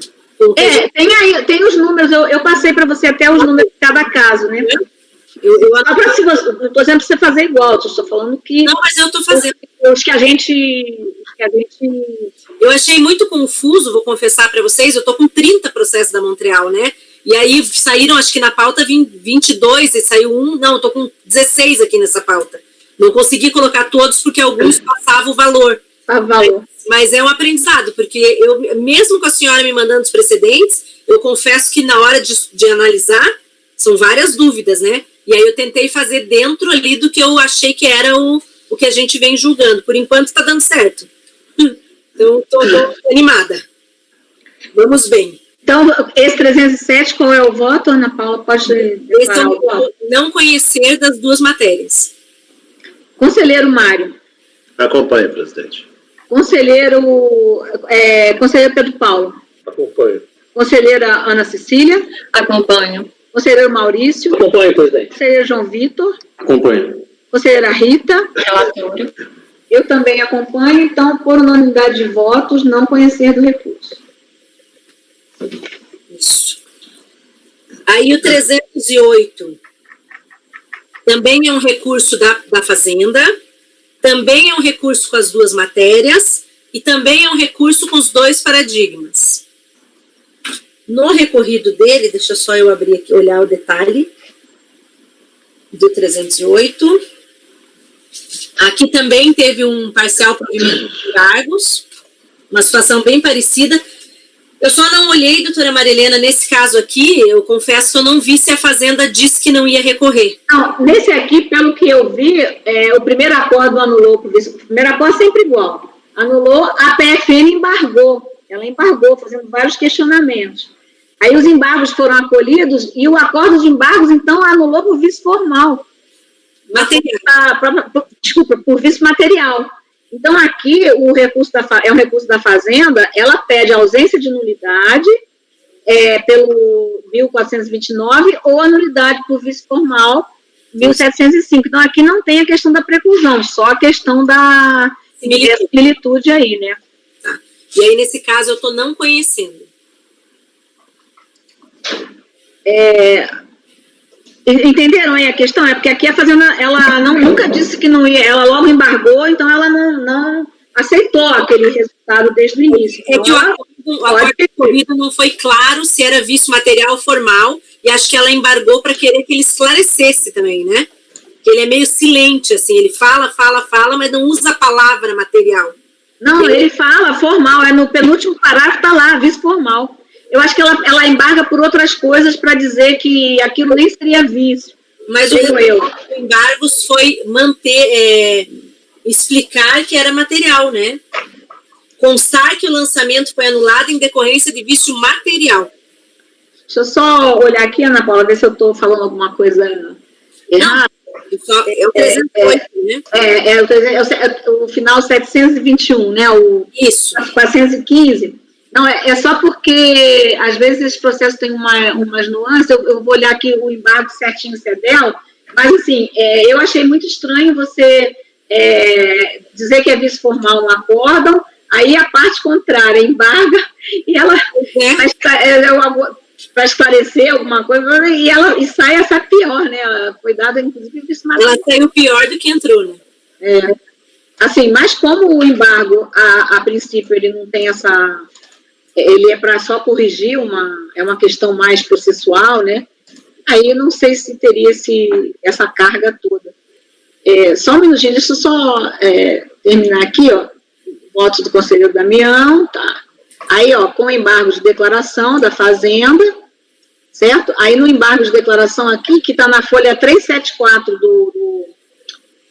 Tem os números, eu passei para você até os números de cada caso, né? Eu não estou dizendo para você fazer igual, estou falando que... Não, mas eu estou fazendo. Os que a gente... Eu achei muito confuso, vou confessar para vocês, eu estou com 30 processos da Montreal, né? E aí saíram, acho que na pauta 22 e saiu não, eu estou com 16 aqui nessa pauta. Não consegui colocar todos porque alguns passavam o valor. Mas é um aprendizado, porque mesmo com a senhora me mandando os precedentes, eu confesso que na hora de analisar, são várias dúvidas, né? E aí eu tentei fazer dentro ali do que eu achei que era o que a gente vem julgando. Por enquanto está dando certo. Então, estou animada. Vamos bem. Então, esse 307, qual é o voto, Ana Paula? Pode declarar o voto. Não conhecer das duas matérias. Conselheiro Mário. Acompanhe, presidente. Conselheiro Pedro Paulo. Acompanho. Conselheira Ana Cecília. Acompanho. Conselheiro Maurício. Acompanho, presidente. Conselheiro João Vitor. Acompanho. Conselheira Rita. Relatório. Eu também acompanho, então, por unanimidade de votos, não conhecer do recurso. Isso. Aí o 308 também é um recurso da Fazenda, também é um recurso com as duas matérias e também é um recurso com os dois paradigmas. No recorrido dele, deixa só eu abrir aqui, olhar o detalhe do 308. Aqui também teve um parcial provimento de embargos, uma situação bem parecida. Eu só não olhei, doutora Marilena, nesse caso aqui, eu confesso que eu não vi se a Fazenda disse que não ia recorrer. Não, nesse aqui, pelo que eu vi, o primeiro acordo anulou, o primeiro acordo é sempre igual, anulou, a PFN embargou, ela embargou, fazendo vários questionamentos. Aí os embargos foram acolhidos e o acordo de embargos, então, anulou por vício formal. Desculpa, por vício material. Então, aqui, o recurso é um recurso da Fazenda, ela pede ausência de nulidade pelo 1429 ou a nulidade por vício formal 1705. Então, aqui não tem a questão da preclusão, só a questão da similitude aí, né? Tá. E aí, nesse caso, eu estou não conhecendo. Entenderam aí a questão? É porque aqui a Fazenda, ela nunca disse que não ia, ela logo embargou, então ela não aceitou aquele resultado desde o início. É que o acordo recorrido não foi claro se era vício material ou formal, e acho que ela embargou para querer que ele esclarecesse também, né? Que ele é meio silente, assim, ele fala, mas não usa a palavra material. Não, ele fala formal, no penúltimo parágrafo está lá, vício formal. Eu acho que ela embarga por outras coisas para dizer que aquilo nem seria vício. Mas o embargo foi explicar que era material, né? Constar que o lançamento foi anulado em decorrência de vício material. Deixa eu só olhar aqui, Ana Paula, ver se eu estou falando alguma coisa errada. É o 308, né? O final 721, né? Isso. 415. Não, é só porque, às vezes, esse processo tem umas nuances, eu vou olhar aqui o embargo certinho, CEDEL, mas, assim, eu achei muito estranho você dizer que é vício formal no acórdão, aí a parte contrária embarga, e ela, para esclarecer alguma coisa, e sai essa pior, né? Foi dada, inclusive, vício material. Ela saiu pior do que entrou, né? Assim, mas como o embargo, a princípio, ele não tem essa... Ele é para só corrigir uma questão mais processual, né? Aí eu não sei se teria essa carga toda. Só um minutinho, deixa eu só terminar aqui, ó. Votos do conselheiro Damião, tá. Aí, ó, com embargo de declaração da Fazenda, certo? Aí no embargo de declaração aqui, que está na folha 374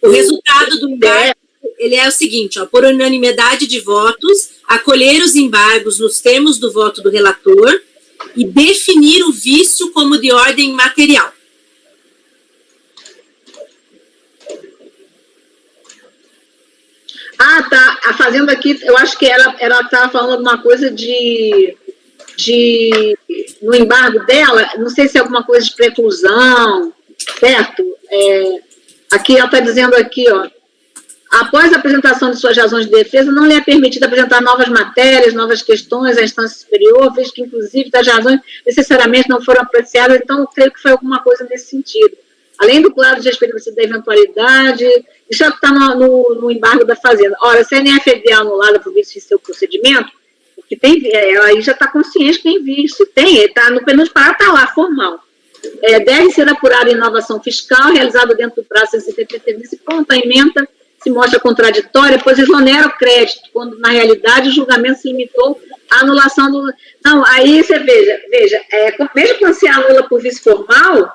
O resultado do embargo, ele é o seguinte, ó, por unanimidade de votos, acolher os embargos nos termos do voto do relator e definir o vício como de ordem material. Ah, tá. A Fazenda aqui, eu acho que ela estava falando alguma coisa de no embargo dela, não sei se é alguma coisa de preclusão, certo? Aqui ela está dizendo aqui, ó, após a apresentação de suas razões de defesa, não lhe é permitido apresentar novas matérias, novas questões à instância superior, visto que, inclusive, tais razões necessariamente não foram apreciadas, então eu creio que foi alguma coisa nesse sentido. Além do claro de respeito da eventualidade, isso é o que está no embargo da Fazenda. Ora, se a NFD é anulada por vício de seu procedimento, porque ela aí já está consciente que tem vício, está no penúltimo parágrafo, está lá, formal. Deve ser apurada inovação fiscal, realizada dentro do prazo de 170 dias, e quanto à emenda se mostra contraditória, pois exonera o crédito, quando, na realidade, o julgamento se limitou à anulação do... Não, aí você veja, mesmo quando se anula por vício formal,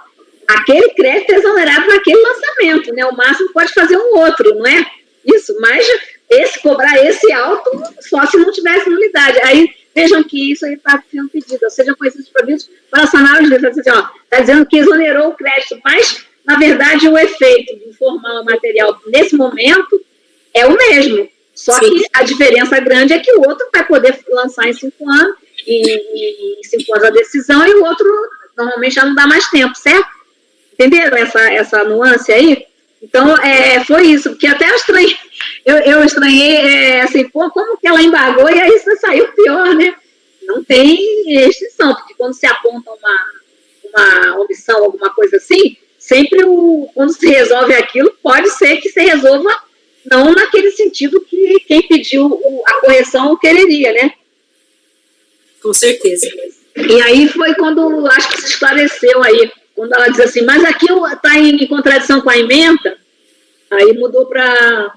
aquele crédito é exonerado naquele lançamento, né? O máximo pode fazer um outro, não é? Isso, mas cobrar esse alto só se não tivesse nulidade. Aí, vejam que isso aí está sendo pedido, sejam conhecidos os providos para sanar os defeitos. Está dizendo que exonerou o crédito, mas, na verdade, o efeito do formal material nesse momento é o mesmo. Só Sim. que a diferença grande é que o outro vai poder lançar em 5 anos, e 5 anos a decisão, e o outro normalmente já não dá mais tempo, certo? Entenderam essa nuance aí? Então, foi isso, porque até eu estranhei, assim, como que ela embargou e aí saiu pior, né? Não tem restrição, porque quando se aponta uma omissão, alguma coisa assim, sempre quando se resolve aquilo, pode ser que se resolva não naquele sentido que quem pediu a correção quereria, né? Com certeza. E aí foi quando, acho que se esclareceu aí, quando ela diz assim, mas aqui está em contradição com a emenda, aí mudou para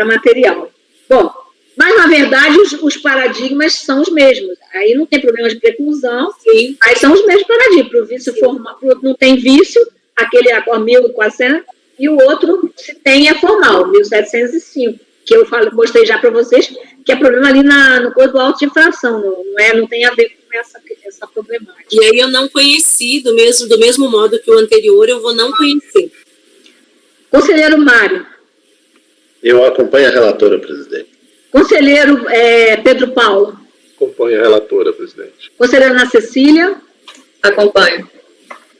material. Bom, mas na verdade os paradigmas são os mesmos. Aí não tem problema de preclusão, Sim. Aí são os mesmos paradigmas. Para o vício formal, não tem vício, aquele é 1.400, e o outro, se tem, é formal, 1.705, que eu mostrei já para vocês, que é problema ali no coisa do auto de infração, não tem a ver com essa problemática. E aí eu não conheci, do mesmo modo que o anterior, eu vou não conhecer. Conselheiro Mário. Eu acompanho a relatora, presidente. Conselheiro Pedro Paulo. Acompanho a relatora, presidente. Conselheira Ana Cecília. Acompanho.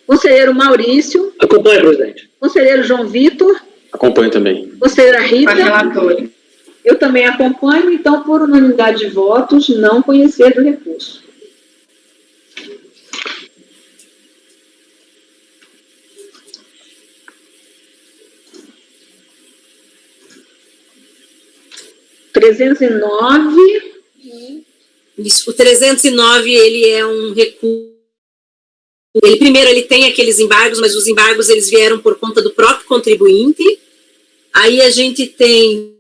Conselheiro Maurício. Acompanho, presidente. Conselheiro João Vitor. Acompanho também. Conselheira Rita. A relatora. Eu também acompanho, então, por unanimidade de votos, não conhecer do recurso. O 309, ele é um recurso. Primeiro, ele tem aqueles embargos, mas os embargos eles vieram por conta do próprio contribuinte. Aí a gente tem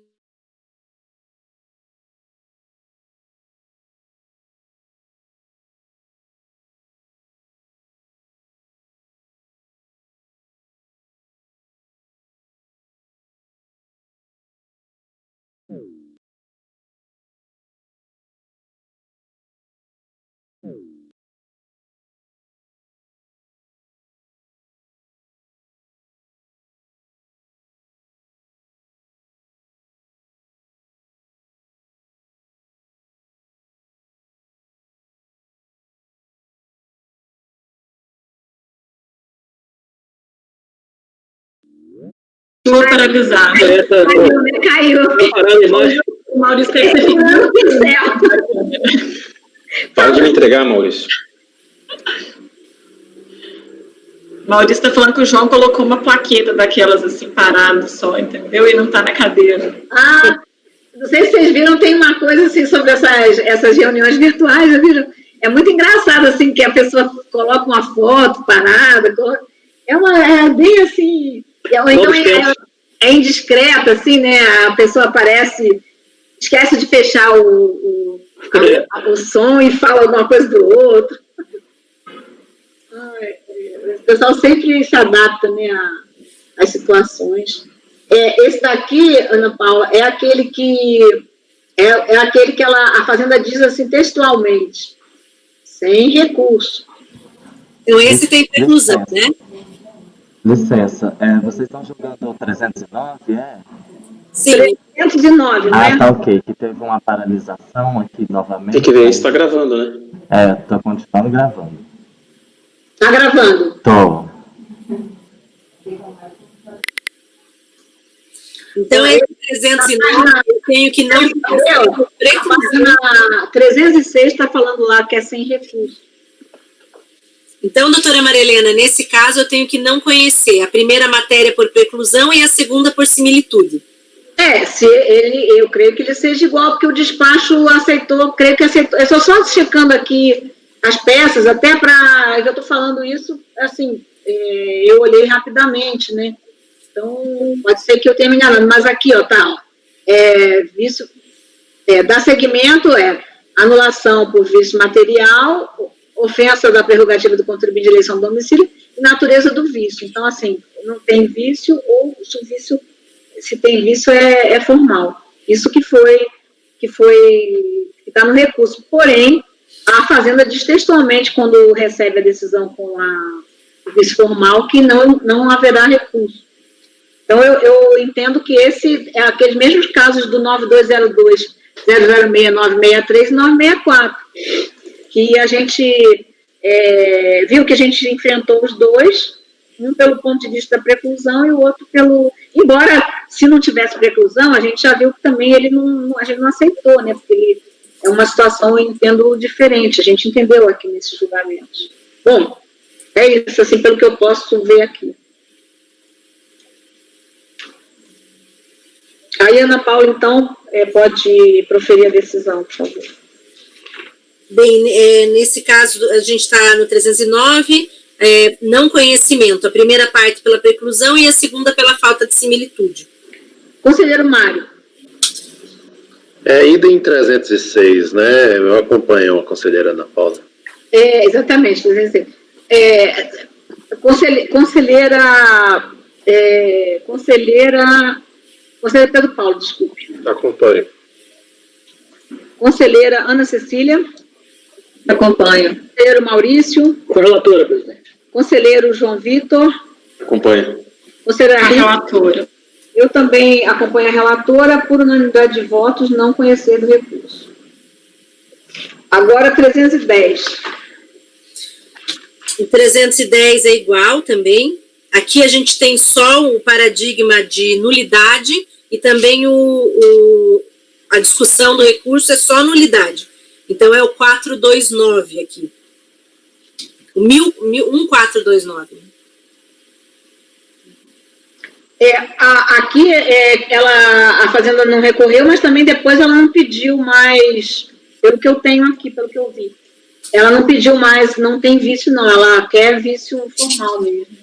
Estou paralisada. Caiu. O Maurício quer que você fique. Para de me entregar, Maurício. Maurício está falando que o João colocou uma plaqueta daquelas assim, parada só, entendeu? E não está na cadeira. Não sei se vocês viram, tem uma coisa assim sobre essas reuniões virtuais, já viram? É muito engraçado, assim, que a pessoa coloca uma foto parada, é bem assim... Então é indiscreta, assim, né? A pessoa aparece, esquece de fechar o som e fala alguma coisa do outro. O pessoal sempre se adapta, né, às situações. Esse daqui, Ana Paula, é aquele que a Fazenda diz assim textualmente, sem recurso. Então esse tem preclusão, né? Licença, vocês estão julgando o 309, Sim. 309, né? Tá ok, que teve uma paralisação aqui novamente. Tem que ver, está gravando, né? Tô continuando gravando. Tá gravando? Tô. Então, esse 309, eu tenho que não... A página 306 está falando lá que é sem recurso. Então, doutora Maria Helena, nesse caso eu tenho que não conhecer a primeira matéria por preclusão e a segunda por similitude. Eu creio que ele seja igual, porque o despacho aceitou, creio que aceitou. Eu estou só checando aqui as peças, até para... Eu estou falando isso, assim, eu olhei rapidamente, né? Então, pode ser que eu tenha me enganado, mas aqui, ó, tá, vício, dá seguimento, anulação por vício material, ofensa da prerrogativa do contribuinte de eleição do domicílio e natureza do vício. Então, assim, não tem vício ou se tem vício é formal. Isso que está no recurso. Porém, a Fazenda diz textualmente, quando recebe a decisão com o vício formal, que não haverá recurso. Então, eu entendo que esse é aqueles mesmos casos do 9202, 006, 963 e 964, que a gente viu que a gente enfrentou os dois, um pelo ponto de vista da preclusão e o outro pelo... Embora, se não tivesse preclusão, a gente já viu que também a gente não aceitou, né? Porque ele é uma situação, eu entendo, diferente. A gente entendeu aqui nesses julgamentos. Bom, é isso, assim, pelo que eu posso ver aqui. Aí, Ana Paula, então, pode proferir a decisão, por favor. Bem, nesse caso, a gente está no 309, não conhecimento, a primeira parte pela preclusão e a segunda pela falta de similitude. Conselheiro Mário. Idem em 306, né? Eu acompanho a conselheira Ana Paula. Exatamente, 306. Conselheira Pedro Paulo, desculpe. Acompanho. Conselheira Ana Cecília. Acompanho. Conselheiro Maurício. Com a relatora, presidente. Conselheiro João Vitor. Acompanho. Conselheira Rita. Relatora. Eu também acompanho a relatora, por unanimidade de votos, não conhecer do recurso. Agora, 310. O 310 é igual também. Aqui a gente tem só o paradigma de nulidade e também a discussão do recurso é só nulidade. Então, é o 429 aqui. O 1429. Aqui, a Fazenda não recorreu, mas também depois ela não pediu mais, pelo que eu tenho aqui, pelo que eu vi. Ela não pediu mais, não tem vício, não. Ela quer vício formal mesmo.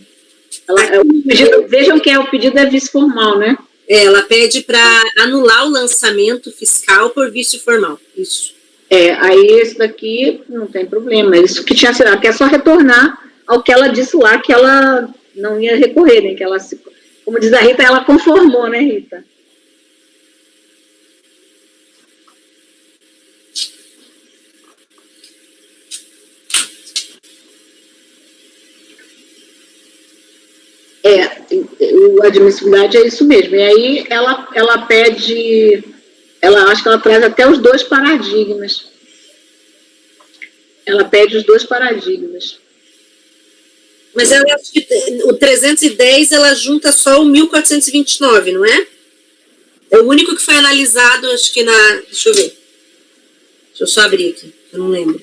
Vejam que o pedido é vício formal, né? Ela pede para anular o lançamento fiscal por vício formal. Isso. Aí esse daqui não tem problema. Isso que tinha, ela quer só retornar ao que ela disse lá, que ela não ia recorrer, né? Que ela, como diz a Rita, ela conformou, né, Rita? A admissibilidade é isso mesmo. E aí ela pede, acho que ela traz até os dois paradigmas. Ela pede os dois paradigmas. Mas ela, o 310, ela junta só o 1429, não é? É o único que foi analisado, acho que deixa eu ver. Deixa eu só abrir aqui, eu não lembro.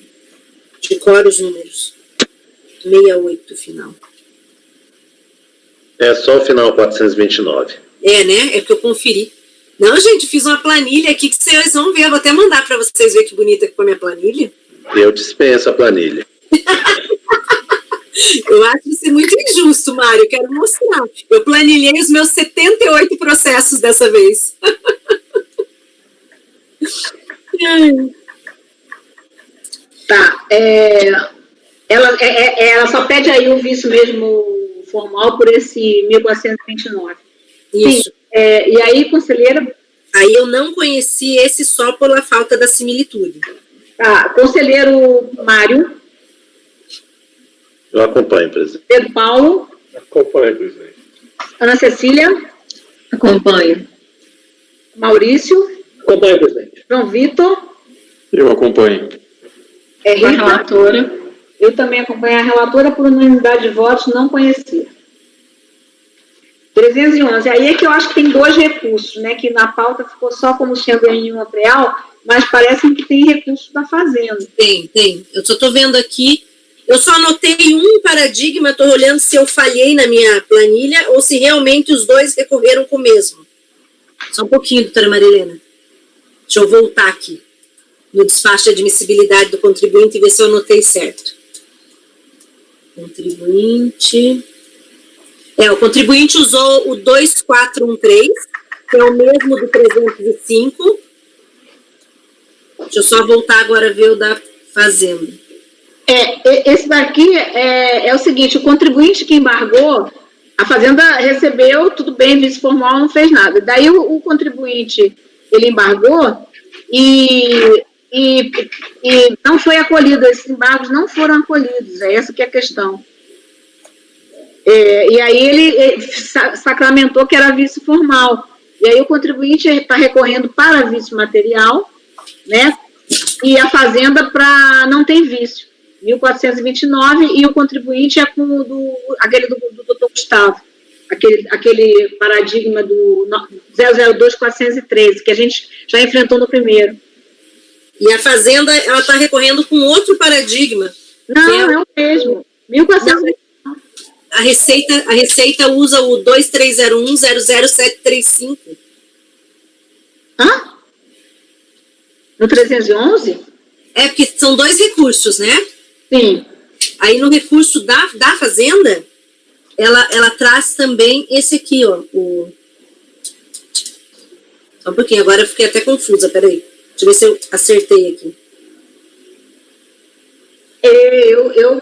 Decoro os números. 68, final. É só o final 429. Né? É que eu conferi. Não, gente, fiz uma planilha aqui que vocês vão ver. Eu vou até mandar para vocês verem que bonita que ficou a minha planilha. Eu dispenso a planilha. Eu acho isso muito injusto, Mário. Eu quero mostrar. Eu planilhei os meus 78 processos dessa vez. Tá. Ela só pede aí o vício mesmo formal por esse 1429. Isso. Sim, e aí, conselheira? Aí eu não conheci esse só pela falta da similitude. Tá. Conselheiro Mário? Eu acompanho, presidente. Pedro Paulo? Acompanho, presidente. Ana Cecília? Acompanho. Maurício? Acompanho, presidente. João Vitor? Eu acompanho. É Com a Rita? relatora. Eu também acompanho a relatora por unanimidade de votos, não conhecer. 311. Aí é que eu acho que tem 2 recursos, né? Que na pauta ficou só como sendo em uma preal, mas parece que tem recurso da Fazenda. Tem. Eu só estou vendo aqui. Eu só anotei um paradigma, estou olhando se eu falhei na minha planilha ou se realmente os 2 recorreram com o mesmo. Só um pouquinho, doutora Marilena. Deixa eu voltar aqui no despacho de admissibilidade do contribuinte e ver se eu anotei certo. Contribuinte. O contribuinte usou o 2413, que é o mesmo do 305. Deixa eu só voltar agora a ver o da Fazenda. Esse daqui é o seguinte, o contribuinte que embargou, a Fazenda recebeu, tudo bem, vice formal, não fez nada. Daí o contribuinte, ele embargou e não foi acolhido, esses embargos não foram acolhidos, é essa que é a questão. E aí ele sacramentou que era vice formal. E aí o contribuinte está recorrendo para vício material, né? E a Fazenda para não ter vício. 1429, e o contribuinte é com aquele do doutor Gustavo, aquele paradigma do 002-413, que a gente já enfrentou no primeiro. E a Fazenda, ela está recorrendo com outro paradigma. Não, é o mesmo. 1429. A Receita usa o 2301-00735. Hã? No 311? Porque são 2 recursos, né? Sim. Aí no recurso da Fazenda, ela traz também esse aqui, ó. Só um pouquinho, agora eu fiquei até confusa, peraí. Deixa eu ver se eu acertei aqui.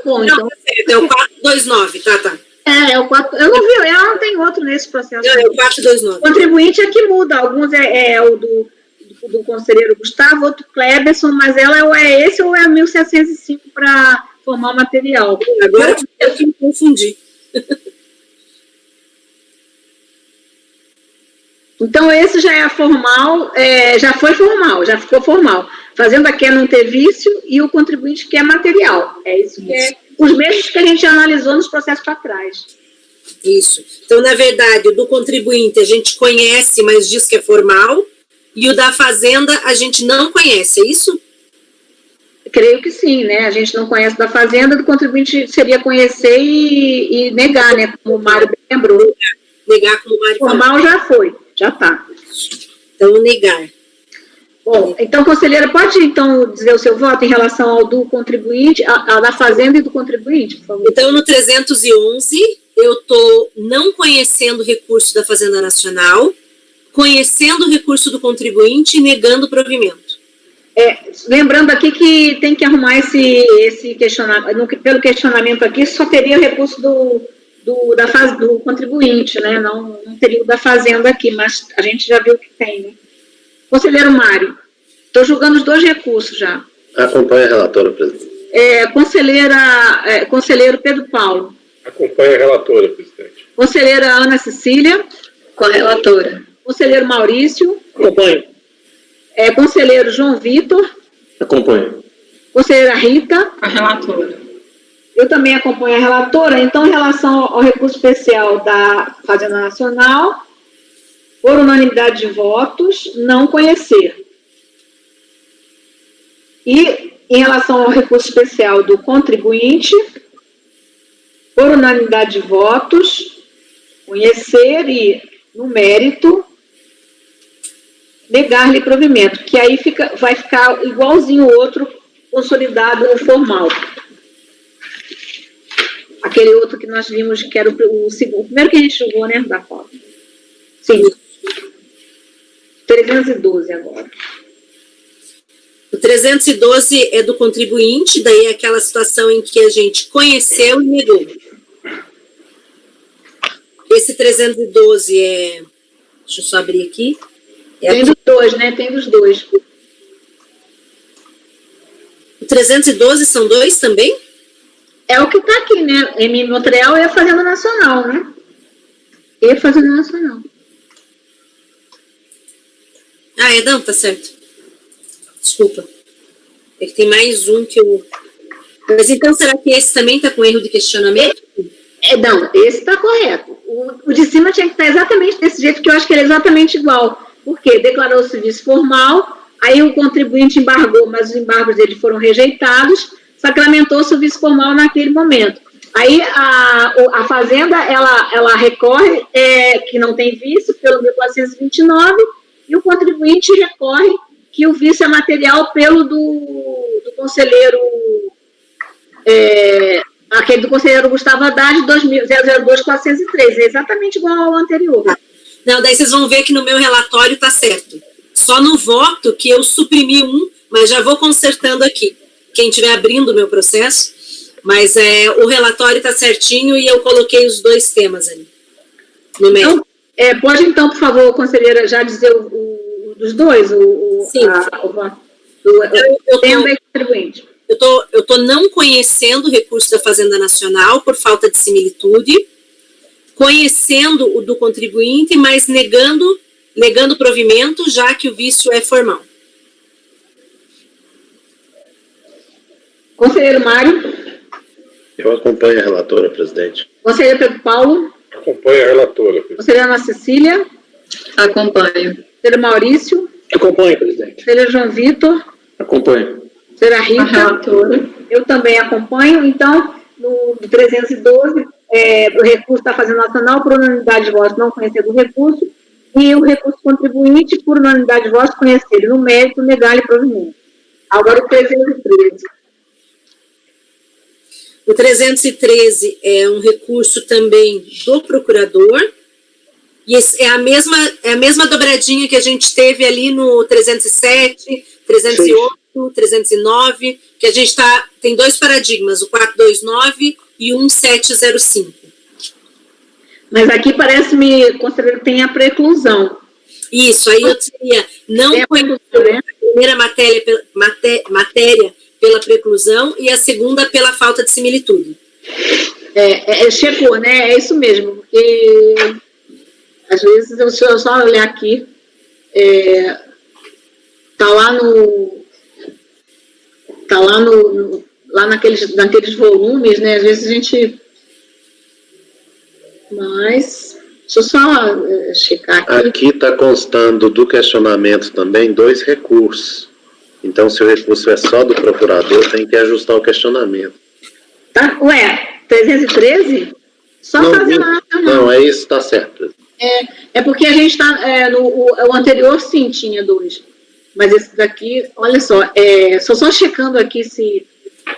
Bom, então... É o 429, tá. É o 4... Eu não vi, ela não tem outro nesse processo. Não, é o 429. O contribuinte é que muda, alguns é o do conselheiro Gustavo, outro Cleberson, mas ela ou é esse ou é 1705 para formar o material. Agora eu me confundi. Então, esse já é formal, já foi formal, já ficou formal. Fazenda quer não ter vício e o contribuinte quer material. É isso que é os mesmos que a gente analisou nos processos para trás. Isso. Então, na verdade, o do contribuinte a gente conhece, mas diz que é formal, e o da Fazenda a gente não conhece, é isso? Creio que sim, né? A gente não conhece da Fazenda, do contribuinte seria conhecer e negar, né? Como o Mário lembrou. Negar como o Mário falou. Formal já foi, já está. Então, negar. Bom, então, conselheira, pode então dizer o seu voto em relação ao do contribuinte, a da Fazenda e do contribuinte, por favor? Então, no 311, eu estou não conhecendo o recurso da Fazenda Nacional, conhecendo o recurso do contribuinte e negando o provimento. Lembrando aqui que tem que arrumar esse questionamento, pelo questionamento aqui, só teria o recurso do contribuinte, né? Não teria o da Fazenda aqui, mas a gente já viu que tem, né? Conselheiro Mário, estou julgando os 2 recursos já. Acompanhe a relatora, presidente. Conselheiro Pedro Paulo. Acompanhe a relatora, presidente. Conselheira Ana Cecília. Com a relatora. Conselheiro Maurício. Acompanho. Conselheiro João Vitor. Acompanho. Conselheira Rita. Com a relatora. Eu também acompanho a relatora. Então, em relação ao recurso especial da Fazenda Nacional, por unanimidade de votos, não conhecer. E, em relação ao recurso especial do contribuinte, por unanimidade de votos, conhecer e, no mérito, negar-lhe provimento, que aí vai ficar igualzinho o outro, consolidado no formal. Aquele outro que nós vimos, que era o segundo, o primeiro que a gente julgou, né, da pauta. Sim. 312 agora. O 312 é do contribuinte, daí é aquela situação em que a gente conheceu e negou. Esse 312 deixa eu só abrir aqui. Tem dos 2, né? Tem dos 2. O 312 são 2 também? É o que está aqui, né? M. Montreal e a Fazenda Nacional, né? E a Fazenda Nacional. Não, tá certo. Desculpa. É que tem mais um que eu... Mas então, será que esse também está com erro de questionamento? Não, esse está correto. O de cima tinha que estar exatamente desse jeito, que eu acho que ele é exatamente igual. Porque declarou o serviço formal, aí o contribuinte embargou, mas os embargos dele foram rejeitados, sacramentou o serviço formal naquele momento. Aí a Fazenda, ela recorre, que não tem vício, pelo 1429, e o contribuinte recorre que o vício é material pelo do conselheiro... aquele do conselheiro Gustavo Haddad, 002-403, é exatamente igual ao anterior. Não, daí vocês vão ver que no meu relatório está certo. Só no voto que eu suprimi um, mas já vou consertando aqui. Quem estiver abrindo o meu processo, mas o relatório está certinho e eu coloquei os 2 temas ali. No meio. Então, pode então, por favor, conselheira, já dizer dos 2? Sim. O tema e contribuinte. Eu tô não conhecendo o recurso da Fazenda Nacional por falta de similitude, conhecendo o do contribuinte, mas negando provimento, já que o vício é formal. Conselheiro Mário. Eu acompanho a relatora, presidente. Conselheiro Pedro Paulo. Acompanho a relatora, presidente. Conselheira Ana Cecília. Acompanho. Conselheiro Maurício. Acompanho, presidente. Conselheiro João Vitor. Acompanho. Conselheira Rita. Eu também acompanho. Então, no 312, o recurso da Fazenda Nacional, por unanimidade de votos, não conhecendo o recurso, e o recurso contribuinte, por unanimidade de votos, conhecer no mérito, negar-lhe provimento. Agora o 313. O 313 é um recurso também do procurador, e é a mesma dobradinha que a gente teve ali no 307, 308, 309, que a gente tem 2 paradigmas, o 429 e o 1705. Mas aqui parece-me, conselheiro, que tem a preclusão. Isso, aí eu teria não conhecer a primeira matéria pela preclusão e a segunda pela falta de similitude. Chegou, né? É isso mesmo, porque às vezes eu só olhar aqui, lá naqueles volumes, né? Às vezes a gente... Mas, deixa eu só checar aqui. Aqui está constando do questionamento também 2 recursos. Então, se o recurso é só do procurador, tem que ajustar o questionamento. Tá? 313? Só Fazenda Nacional. Não, é isso, está certo. É porque a gente está... o anterior, sim, tinha 2. Mas esse daqui, olha só, só checando aqui se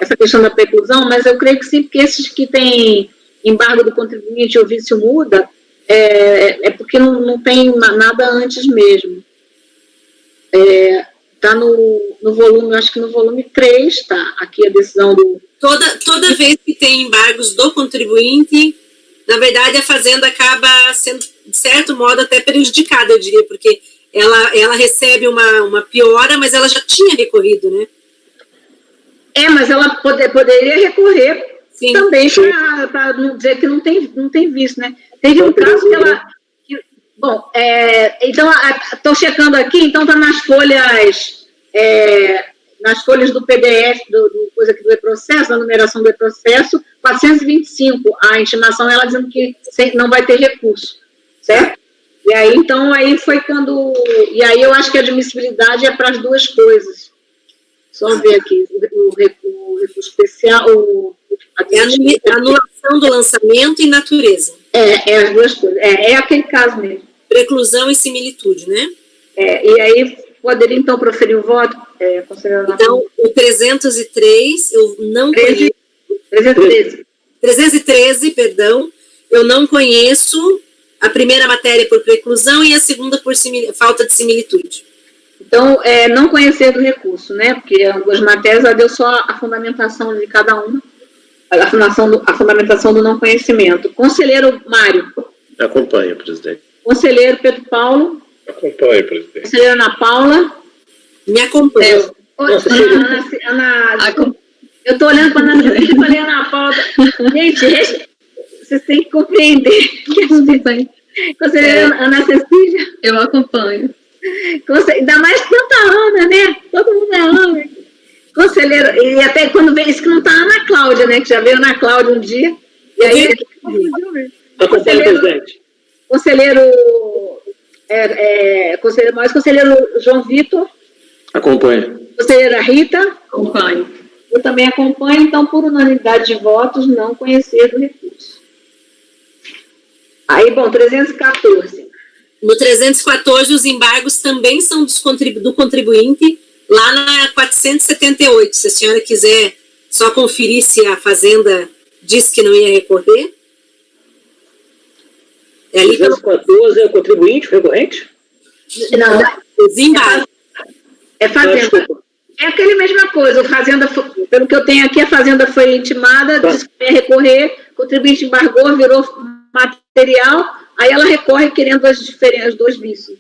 essa questão da preclusão, mas eu creio que sim, porque esses que têm embargo do contribuinte ou vício muda, porque não tem nada antes mesmo. Está no volume, acho que no volume 3, tá? Aqui a decisão do... Toda vez que tem embargos do contribuinte, na verdade a Fazenda acaba sendo, de certo modo, até prejudicada, eu diria, porque ela recebe uma piora, mas ela já tinha recorrido, né? Mas ela poderia recorrer. Sim. Também para não dizer que não tem visto, né? Teve um caso que ela... então, estou checando aqui, então está nas folhas do PDF, coisa aqui do e-processo, da numeração do e-processo, 425, a intimação, ela dizendo que não vai ter recurso, certo? E aí, então, aí foi quando... E aí eu acho que a admissibilidade é para as 2 coisas. Só ver aqui, o recurso especial... a anulação do lançamento e natureza. As 2 coisas. É aquele caso mesmo. Preclusão e similitude, né? E aí, poderia, então, proferir o voto? Então, o 303, eu não conheço... 313, perdão, eu não conheço a primeira matéria por preclusão e a segunda por falta de similitude. Então, não conhecer do recurso, né? Porque as 2 matérias, ela deu só a fundamentação de cada uma, a fundamentação do não conhecimento. Conselheiro Mário. Acompanho, presidente. Conselheiro Pedro Paulo. Acompanho, presidente. Conselheira Ana Paula. Me acompanha. Eu estou olhando para a Ana Cecília e falei, Ana Paula. Gente, vocês têm que compreender. Conselheira Ana Cecília. Eu acompanho. Ainda mais tanta Ana, né? Todo mundo é Ana. Conselheiro, e até quando veio, isso que não está a Ana Cláudia, né? Que já veio a Ana Cláudia um dia. E aí. Conselheiro mais conselheiro João Vitor. Acompanho. Conselheira Rita. Acompanho. Eu também acompanho, então, por unanimidade de votos, não conhecer do recurso. Aí, bom, 314. No 314, os embargos também são do contribuinte, lá na 478. Se a senhora quiser só conferir se a Fazenda disse que não ia recorrer. É ali 314 é o contribuinte, recorrente? Não, os embargos. É Fazenda. É aquele mesma coisa, a Fazenda, pelo que eu tenho aqui, a Fazenda foi intimada, disse que ia recorrer, o contribuinte embargou, virou material, aí ela recorre querendo as dois vícios.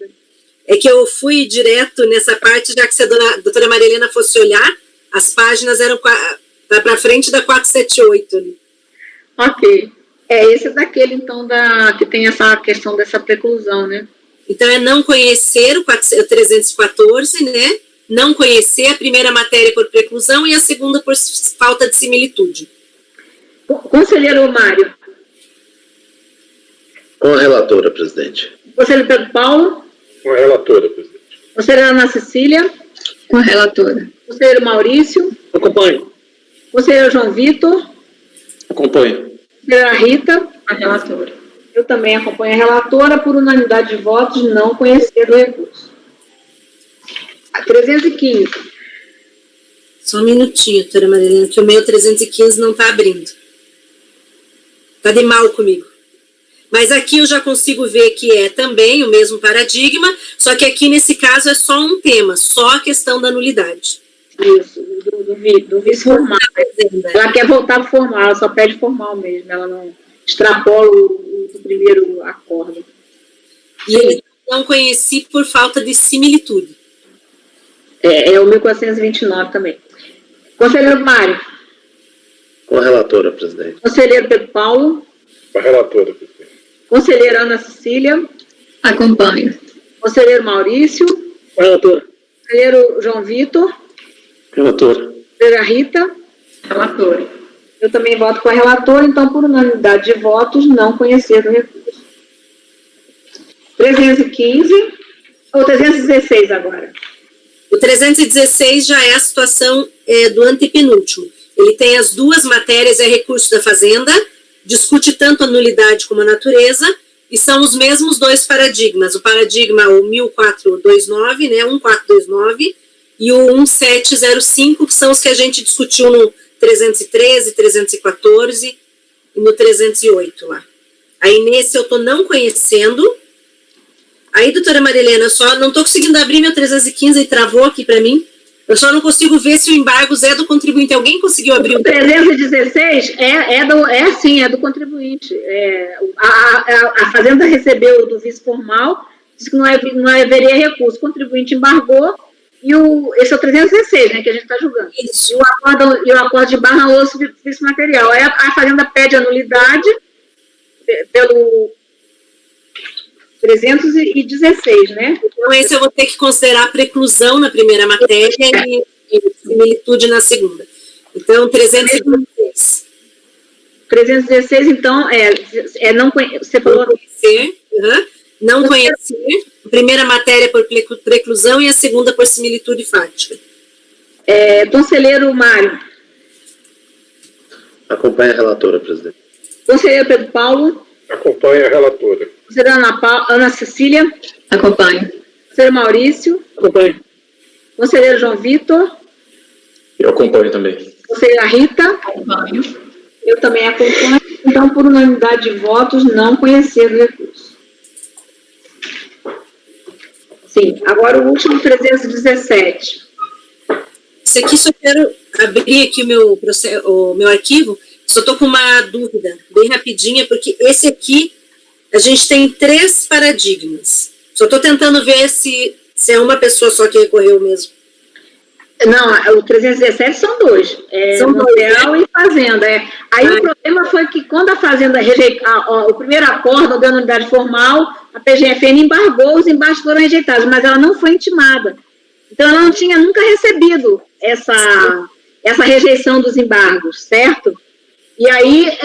É que eu fui direto nessa parte, já que se a doutora Maria Helena fosse olhar, as páginas eram para frente da 478 ali. Ok. Esse é daquele, então, que tem essa questão dessa preclusão, né? Então, é não conhecer o 314, né? Não conhecer a primeira matéria por preclusão e a segunda por falta de similitude. Conselheiro Mário. Com a relatora, presidente. Conselheiro Pedro Paulo. Com a relatora, presidente. Conselheira Ana Cecília. Com a relatora. Conselheiro Maurício. Acompanho. Conselheiro João Vitor. Acompanho. Conselheira Rita. A relatora. Eu também acompanho a relatora, por unanimidade de votos, não conhecer do recurso. 315. Só um minutinho, doutora Marilena, que o meu 315 não está abrindo. Está de mal comigo. Mas aqui eu já consigo ver que é também o mesmo paradigma, só que aqui nesse caso é só um tema, só a questão da nulidade. Isso, do vice formal. Ela quer voltar para formal, ela só pede formal mesmo, ela não extrapola o primeiro acordo. E ele não conheci por falta de similitude. É o 1429 também. Conselheiro Mário. Com a relatora, presidente. Conselheiro Pedro Paulo. Com a relatora, presidente. Conselheira Ana Cecília. Acompanho. Conselheiro Maurício. Com a relatora. Conselheiro João Vitor. Relatora. Conselheira Rita. Relatora. Eu também voto com a relatora, então, por unanimidade de votos, não conhecer do recurso. 315, ou 316 agora. O 316 já é a situação do antepenúltimo. Ele tem as duas matérias, é recurso da Fazenda, discute tanto a nulidade como a natureza, e são os mesmos dois paradigmas. O paradigma, o 1429, né, 1429, e o 1705, que são os que a gente discutiu no 313, 314 e no 308 lá. Aí nesse eu estou não conhecendo. Aí, doutora Marilena, eu só não estou conseguindo abrir meu 315 e travou aqui para mim. Eu só não consigo ver se o embargo é do contribuinte. Alguém conseguiu abrir o 316 é do contribuinte. A Fazenda recebeu do vice formal, disse que não haveria recurso. O contribuinte embargou, e esse é o 316, né, que a gente está julgando. Isso. E o acordo de barra osso de vice material. Aí a Fazenda pede a nulidade pelo 316, né? Então, esse eu vou ter que considerar preclusão na primeira matéria e similitude na segunda. Então, 316. 316, então, não você falou... Conhecer, não conhecer, a primeira matéria por preclusão e a segunda por similitude fática. Conselheiro Mário. Acompanha a relatora, presidente. Conselheiro Pedro Paulo. Acompanha a relatora. Conselheira Ana Cecília. Acompanho. Conselheiro Maurício. Acompanho. Conselheiro João Vitor. Eu acompanho também. Conselheira Rita. Acompanho. Eu também acompanho. Então, por unanimidade de votos, não conhecer o recurso. Sim. Agora o último, 317. Isso aqui só quero abrir aqui o meu arquivo. Só estou com uma dúvida bem rapidinha, porque esse aqui a gente tem 3 paradigmas. Só estou tentando ver se é uma pessoa só que recorreu mesmo. Não, o 317 são 2. São Motel, né? E Fazenda. Aí o problema foi que quando a Fazenda rejeitou o primeiro acordo da unidade formal, a PGFN embargou, os embargos foram rejeitados, mas ela não foi intimada. Então, ela não tinha nunca recebido essa rejeição dos embargos, certo? E aí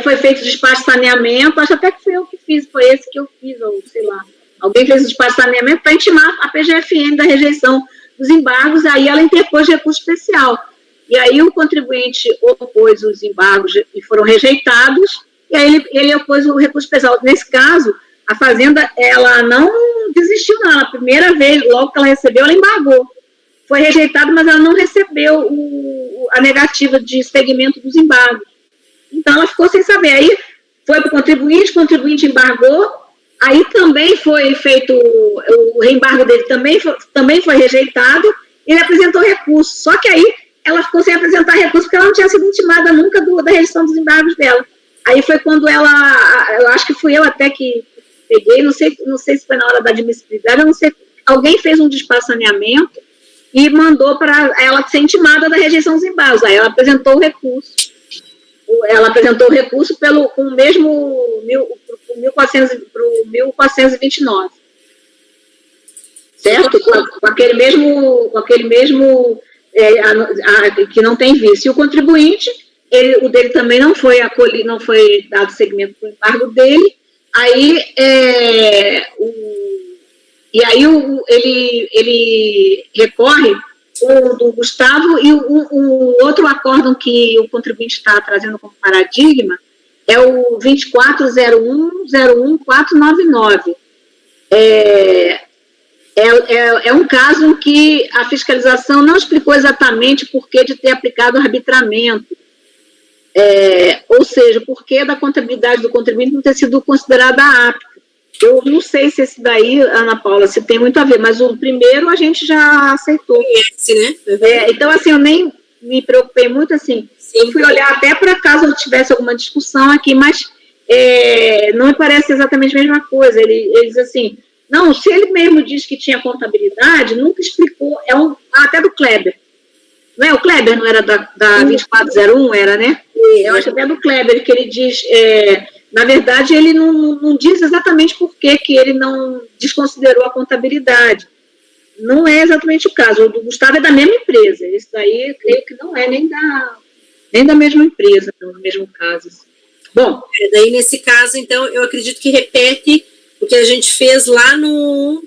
foi feito o despacho de saneamento, acho até que foi eu que fiz, foi esse que eu fiz, ou sei lá. Alguém fez o despacho de saneamento para intimar a PGFN da rejeição dos embargos, aí ela interpôs recurso especial. E aí o contribuinte opôs os embargos e foram rejeitados, e aí ele opôs o recurso especial. Nesse caso, a Fazenda, ela não desistiu, não. A primeira vez, logo que ela recebeu, ela embargou. Foi rejeitado, mas ela não recebeu a negativa de segmento dos embargos. Então, ela ficou sem saber. Aí, foi para o contribuinte embargou, aí também foi feito, o reembargo dele também foi rejeitado, ele apresentou recurso. Só que aí, ela ficou sem apresentar recurso, porque ela não tinha sido intimada nunca da rejeição dos embargos dela. Aí foi quando eu acho que fui eu até que peguei, não sei se foi na hora da admissibilidade, eu não sei, alguém fez um despacho de saneamento e mandou para ela ser intimada da rejeição dos embargos. Aí ela apresentou o recurso. Ela apresentou o recurso com o mesmo 1429. Certo? Com aquele mesmo que não tem vício. E o contribuinte, o dele também não foi acolhido, não foi dado segmento para o embargo dele. Aí, ele recorre o do Gustavo, e o outro acórdão que o contribuinte está trazendo como paradigma é o 24.01.01499. É um caso em que a fiscalização não explicou exatamente o porquê de ter aplicado o arbitramento. Ou seja, o porquê da contabilidade do contribuinte não ter sido considerada apta. Eu não sei se esse daí, Ana Paula, se tem muito a ver, mas o primeiro a gente já aceitou. Esse, né? Então, assim, eu nem me preocupei muito, assim. Sim. Eu fui olhar até para caso eu tivesse alguma discussão aqui, mas não me parece exatamente a mesma coisa. Ele diz assim, não, se ele mesmo diz que tinha contabilidade, nunca explicou, até do Kleber. Não é? O Kleber não era da 2401, era, né? Eu acho até do Kleber, que ele diz, na verdade, ele não diz exatamente por que ele não desconsiderou a contabilidade. Não é exatamente o caso. O do Gustavo é da mesma empresa. Esse daí, eu creio que não é nem da mesma empresa, no mesmo caso. Bom. Daí, nesse caso, então, eu acredito que repete o que a gente fez lá no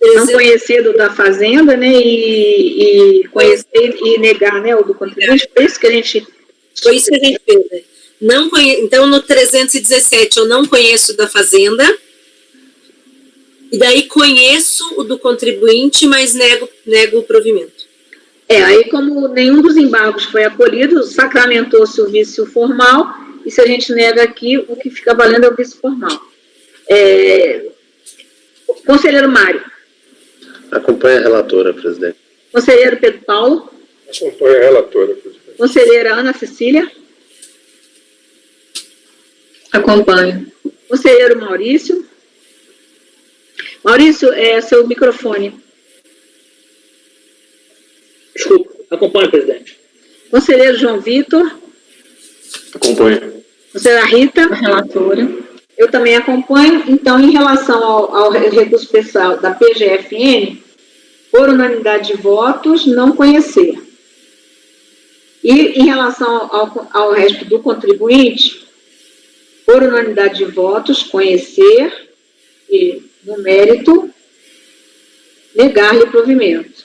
não conhecido da Fazenda, né, e conhecer e negar, né, o do contribuinte, foi isso que a gente fez, né? Então, no 317, eu não conheço da Fazenda, e daí conheço o do contribuinte, mas nego o provimento. Aí como nenhum dos embargos foi acolhido, sacramentou-se o vício formal, e se a gente nega aqui, o que fica valendo é o vício formal. Conselheiro Mário. Acompanha a relatora, presidente. Conselheiro Pedro Paulo. Acompanha a relatora, presidente. Conselheira Ana Cecília. Acompanho. Conselheiro Maurício. Maurício, seu microfone. Desculpa, acompanho, presidente. Conselheiro João Vitor. Acompanho. Conselheira Rita. A relatora. Eu também acompanho. Então, em relação ao recurso especial da PGFN, por unanimidade de votos, não conhecer. E em relação ao resto do contribuinte, por unanimidade de votos, conhecer e, no mérito, negar-lhe o provimento.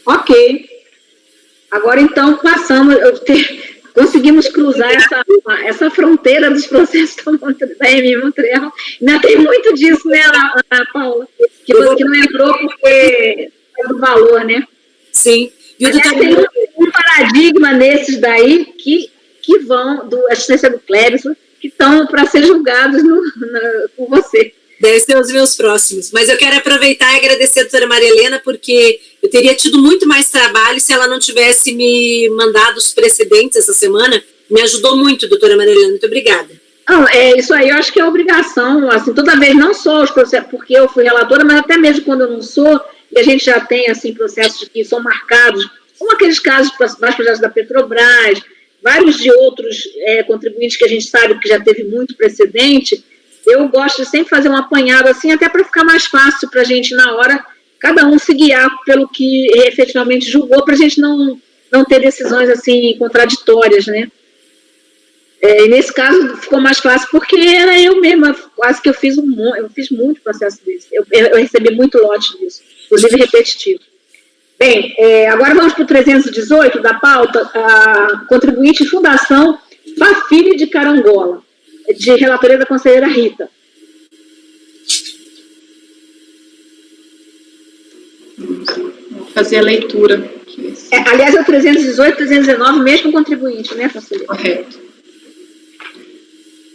Ok. Agora, então, conseguimos cruzar essa fronteira dos processos da EMI Montreal. Ainda tem muito disso, né, Ana Paula? Que não entrou porque é do valor, né? Sim. E tem um paradigma nesses daí que vão, da assistência do Clébison, que estão para ser julgados por você. Deve ser os meus próximos. Mas eu quero aproveitar e agradecer a doutora Maria Helena, porque eu teria tido muito mais trabalho se ela não tivesse me mandado os precedentes essa semana. Me ajudou muito, doutora Maria Helena. Muito obrigada. Não, isso aí eu acho que é obrigação, assim, toda vez, não só os processos, porque eu fui relatora, mas até mesmo quando eu não sou, e a gente já tem, assim, processos que são marcados, como aqueles casos, vários projetos da Petrobras, vários de outros contribuintes que a gente sabe que já teve muito precedente. eu gosto de sempre fazer um apanhado assim, até para ficar mais fácil para a gente, na hora, cada um se guiar pelo que efetivamente julgou, para a gente não ter decisões assim contraditórias, né? E nesse caso ficou mais fácil porque era eu mesma, quase que eu fiz muito processo desse. Eu recebi muito lote disso, inclusive repetitivo. Bem, agora vamos para o 318 da pauta, a contribuinte Fundação Fafile de Carangola, de relatoria da conselheira Rita. Vou fazer a leitura. Aliás, é o 318, 319, mesmo contribuinte, né, conselheira? Correto.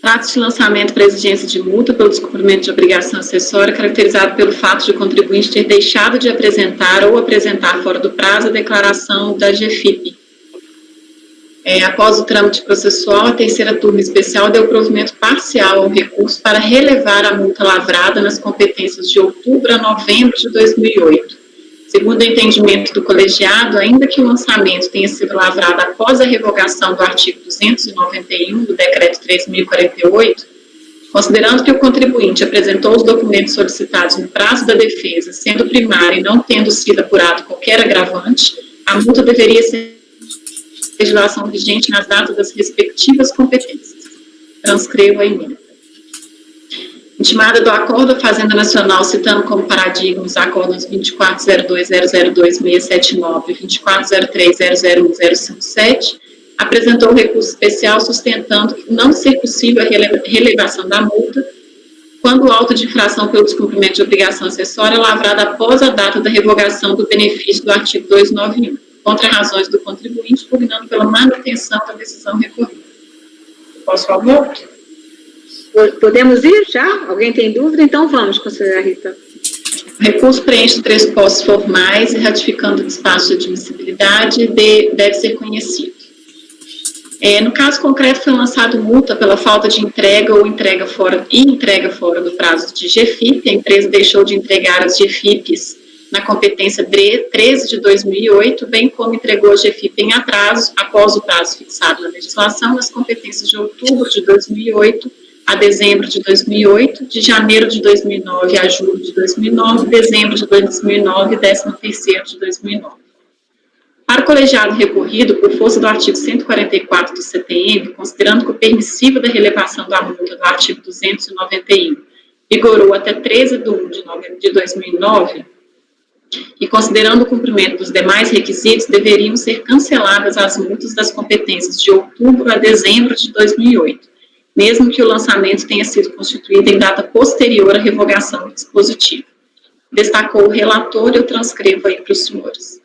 Trata-se de lançamento para exigência de multa pelo descumprimento de obrigação acessória, caracterizado pelo fato de o contribuinte ter deixado de apresentar ou apresentar fora do prazo a declaração da GFIP. Após o trâmite processual, a terceira turma especial deu provimento parcial ao recurso para relevar a multa lavrada nas competências de outubro a novembro de 2008. Segundo o entendimento do colegiado, ainda que o lançamento tenha sido lavrado após a revogação do artigo 291 do Decreto 3.048, considerando que o contribuinte apresentou os documentos solicitados no prazo da defesa, sendo primário e não tendo sido apurado qualquer agravante, a multa deveria ser legislação vigente nas datas das respectivas competências. Transcrevo a emenda. Intimada do Acordo da Fazenda Nacional, citando como paradigma os acordos 2402.002.679 e 2403.001.057, apresentou o recurso especial sustentando não ser possível a relevação da multa quando o auto de infração pelo descumprimento de obrigação acessória é lavrado após a data da revogação do benefício do artigo 291, contra razões do contribuinte, pugnando pela manutenção da decisão recorrida. Posso falar voto? Podemos ir já? Alguém tem dúvida? Então vamos, conselheira Rita. O recurso preenche 3 postos formais e, ratificando o despacho de admissibilidade, deve ser conhecido. No caso concreto, foi lançado multa pela falta de entrega ou entrega fora do prazo de GFIP. A empresa deixou de entregar as GFIPs na competência 13 de 2008, bem como entregou a GFIP em atraso, após o prazo fixado na legislação, nas competências de outubro de 2008 a dezembro de 2008, de janeiro de 2009 a julho de 2009, dezembro de 2009 e 13º de 2009. Para o colegiado recorrido, por força do artigo 144 do CTM, considerando que o permissivo da relevação da multa do artigo 291 vigorou até 13 de 1 de 2009, e considerando o cumprimento dos demais requisitos, deveriam ser canceladas as multas das competências de outubro a dezembro de 2008, mesmo que o lançamento tenha sido constituído em data posterior à revogação do dispositivo. Destacou o relator e eu transcrevo aí para os senhores.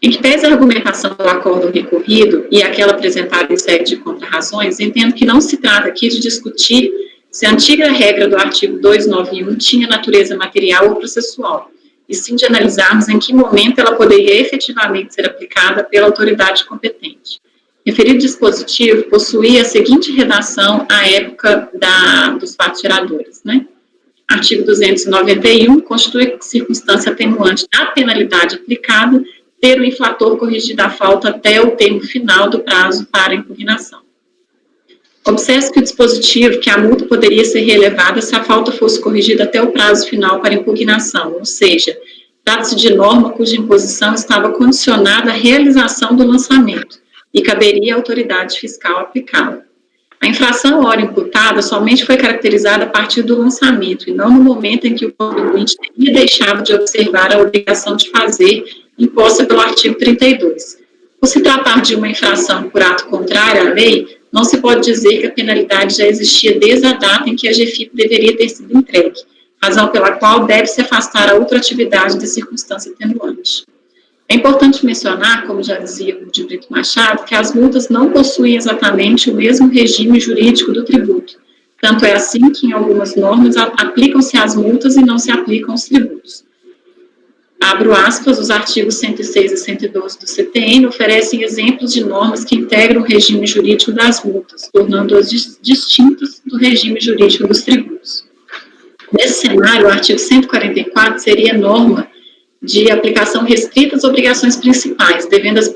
Em que pese a argumentação do acordo recorrido e aquela apresentada em série de contrarrazões, entendo que não se trata aqui de discutir se a antiga regra do artigo 291 tinha natureza material ou processual, e sim de analisarmos em que momento ela poderia efetivamente ser aplicada pela autoridade competente. Referido dispositivo possuía a seguinte redação à época dos fatos geradores, né? Artigo 291 constitui circunstância atenuante da penalidade aplicada ter o infrator corrigido a falta até o termo final do prazo para impugnação. Observe que o dispositivo que a multa poderia ser relevada se a falta fosse corrigida até o prazo final para impugnação, ou seja, trata-se de norma cuja imposição estava condicionada à realização do lançamento e caberia à autoridade fiscal aplicá-la. A infração hora imputada somente foi caracterizada a partir do lançamento e não no momento em que o contribuinte teria deixado de observar a obrigação de fazer imposta pelo artigo 32. Por se tratar de uma infração por ato contrário à lei, não se pode dizer que a penalidade já existia desde a data em que a GFIP deveria ter sido entregue, razão pela qual deve-se afastar a outra atividade de circunstância atenuante. É importante mencionar, como já dizia o de Brito Machado, que as multas não possuem exatamente o mesmo regime jurídico do tributo. Tanto é assim que, em algumas normas, aplicam-se as multas e não se aplicam os tributos. Abro aspas, os artigos 106 e 112 do CTN oferecem exemplos de normas que integram o regime jurídico das multas, tornando-as distintas do regime jurídico dos tributos. Nesse cenário, o artigo 144 seria norma de aplicação restrita às obrigações principais, devendo as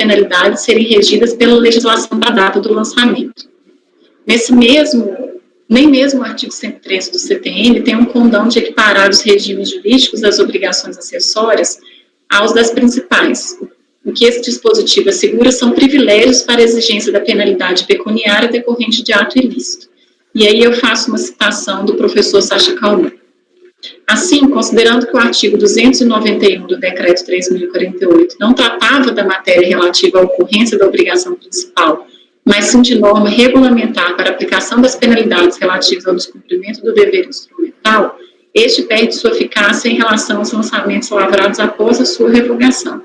Nem mesmo o artigo 113 do CTN tem um condão de equiparar os regimes jurídicos das obrigações acessórias aos das principais. O que esse dispositivo assegura são privilégios para a exigência da penalidade pecuniária decorrente de ato ilícito. E aí eu faço uma citação do professor Sacha Calmon. Assim, considerando que o artigo 291 do Decreto 3.048 não tratava da matéria relativa à ocorrência da obrigação principal, mas sim de norma regulamentar para a aplicação das penalidades relativas ao descumprimento do dever instrumental, este perde sua eficácia em relação aos lançamentos lavrados após a sua revogação.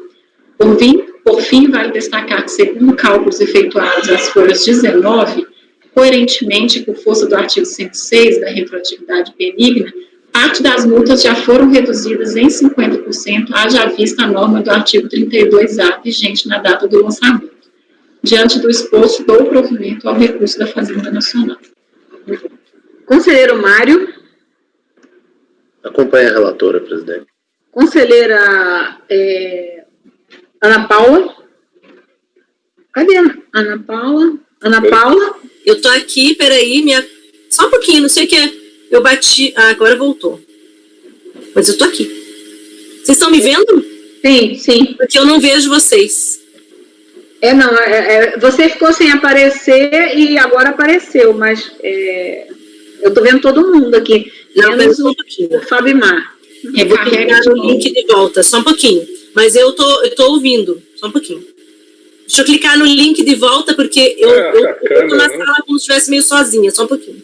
Por fim, vale destacar que, segundo cálculos efetuados às folhas 19, coerentemente por força do artigo 106 da retroatividade benigna, parte das multas já foram reduzidas em 50%, haja vista a norma do artigo 32A, vigente na data do lançamento. Diante do exposto, dou provimento ao recurso da Fazenda Nacional. Conselheiro Mário. Acompanhe a relatora, presidente. Conselheira Ana Paula. Cadê a Ana Paula? Ana Paula? Eu tô aqui, peraí, só um pouquinho, não sei o que é. Eu bati. Ah, agora voltou. Mas eu tô aqui. Vocês estão me vendo? Sim, sim. Porque eu não vejo vocês. Você ficou sem aparecer e agora apareceu, mas eu tô vendo todo mundo aqui. Não, menos um pouquinho. O Fabimar. Eu vou clicar no link de volta, só um pouquinho. Mas eu tô ouvindo, só um pouquinho. Deixa eu clicar no link de volta, porque eu tô na sala como se estivesse meio sozinha, só um pouquinho.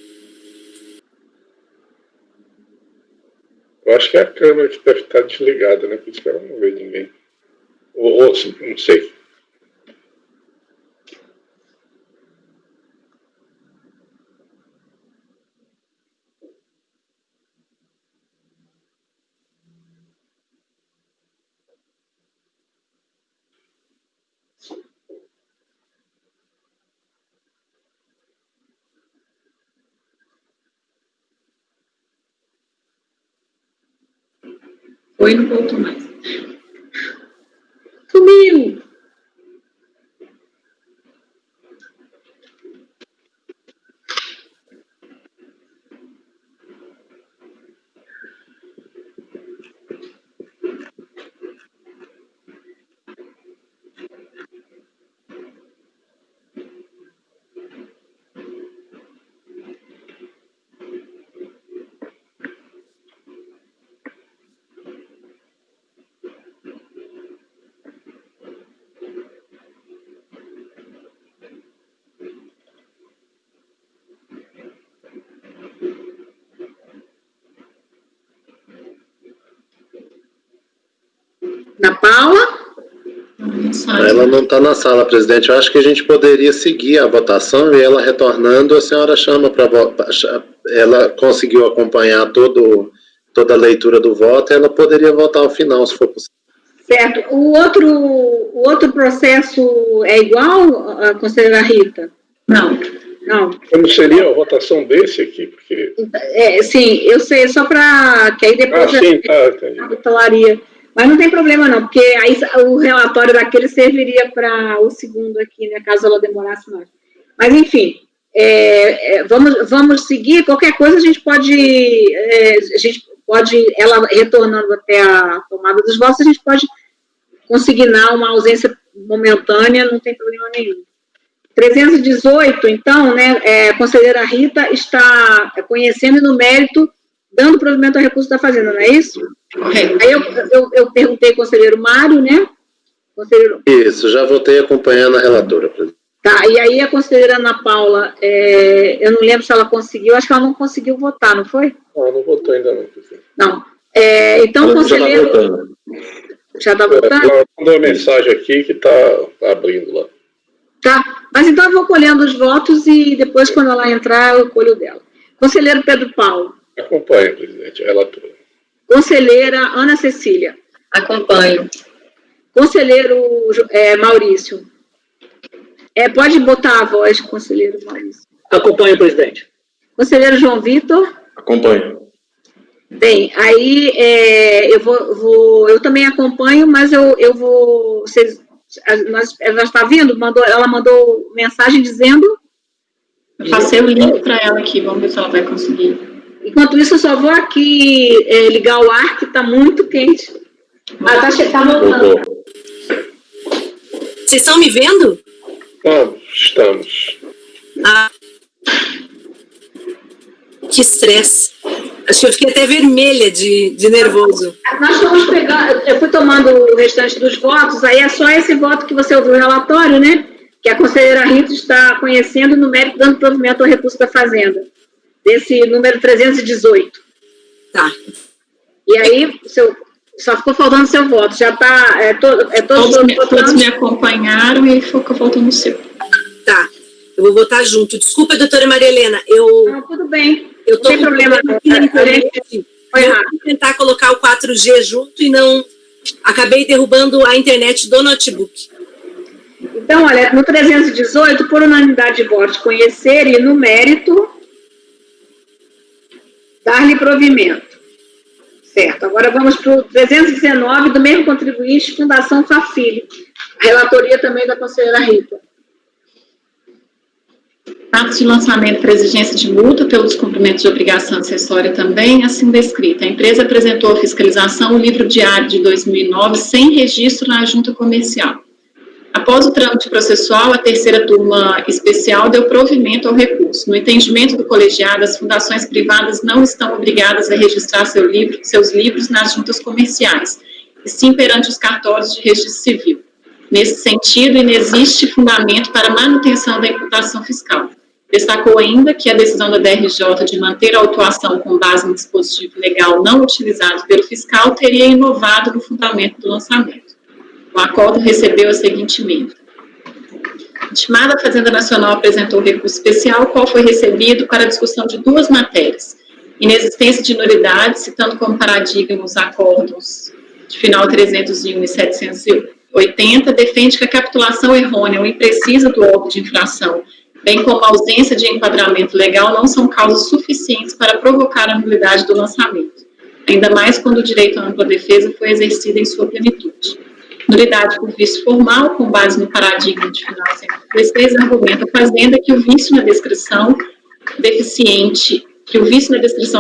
Eu acho que é a câmera que deve estar desligada, né? Por isso que ela não vê ninguém. Ou não sei. Foi e não voltou mais. Sumiu! Na Paula? Ela não está na sala, presidente. Eu acho que a gente poderia seguir a votação e ela retornando, a senhora chama para votar. Ela conseguiu acompanhar toda a leitura do voto e ela poderia votar ao final, se for possível. Certo. O outro processo é igual, a conselheira Rita? Não. Não. Como seria a votação desse aqui? Porque... sim, eu sei, só para que aí depois sim, entendi. a falaria. Mas não tem problema não, porque aí o relatório daquele serviria para o segundo aqui, né, caso ela demorasse mais. Mas, enfim, vamos seguir, qualquer coisa a gente pode, ela retornando até a tomada dos votos, a gente pode consignar uma ausência momentânea, não tem problema nenhum. 318, então, né, a conselheira Rita está conhecendo no mérito, dando provimento ao recurso da Fazenda, não é isso? Aí eu perguntei ao conselheiro Mário, né? Isso, já votei acompanhando a relatora. Tá, e aí a conselheira Ana Paula, eu não lembro se ela conseguiu, acho que ela não conseguiu votar, não foi? Não votou ainda não. Não. Então, ela conselheiro... Já está votando? Ela mandou uma mensagem aqui que está abrindo lá. Tá, mas então eu vou colhendo os votos e depois, quando ela entrar, eu colho dela. Conselheiro Pedro Paulo. Acompanho, presidente, a relatora. Conselheira Ana Cecília. Acompanho. Conselheiro Maurício. Pode botar a voz, conselheiro Maurício. Acompanho, presidente. Conselheiro João Vitor. Acompanho. Bem, aí eu também acompanho, mas eu vou... Ela está vindo? Ela mandou mensagem dizendo... Eu passei o link para ela aqui, vamos ver se ela vai conseguir. Enquanto isso, eu só vou aqui ligar o ar, que está muito quente. Tá voltando. Vocês estão me vendo? Estamos. Ah, que estresse. Acho que eu fiquei até vermelha de nervoso. Nós estamos pegando, eu fui tomando o restante dos votos, aí é só esse voto que você ouviu o relatório, né? Que a conselheira Rita está conhecendo no mérito dando provimento ao recurso da Fazenda, desse número 318. Tá. E aí, só ficou faltando seu voto, já está, todos me acompanharam e ficou faltando o seu. Tá, eu vou votar junto. Desculpa, doutora Maria Helena, Não, tudo bem, eu tô não tem problema. Foi errado. Eu tentar colocar o 4G junto e não... Acabei derrubando a internet do notebook. Então, olha, no 318, por unanimidade de votos, conhecer e, no mérito, dar-lhe provimento. Certo. Agora vamos para o 319, do mesmo contribuinte, Fundação Fafilho. A relatoria também da conselheira Rita. Ato de lançamento para exigência de multa pelo descumprimento de obrigação acessória também, assim descrita. A empresa apresentou à fiscalização o livro diário de 2009 sem registro na junta comercial. Após o trâmite processual, a terceira turma especial deu provimento ao recurso. No entendimento do colegiado, as fundações privadas não estão obrigadas a registrar seus livros nas juntas comerciais, e sim perante os cartórios de registro civil. Nesse sentido, inexiste fundamento para manutenção da imputação fiscal. Destacou ainda que a decisão da DRJ de manter a autuação com base no dispositivo legal não utilizado pelo fiscal teria inovado no fundamento do lançamento. O acordo recebeu a seguinte emenda. Intimada, a Fazenda Nacional apresentou recurso especial, o qual foi recebido para discussão de duas matérias. Inexistência de nulidade, citando como paradigma os acordos de final 301 e 780, defende que a capitulação errônea ou imprecisa do órgão de infração, bem como a ausência de enquadramento legal, não são causas suficientes para provocar a nulidade do lançamento, ainda mais quando o direito à ampla defesa foi exercido em sua plenitude. Nulidade por vício formal, com base no paradigma de final 116, argumenta a Fazenda que o vício na descrição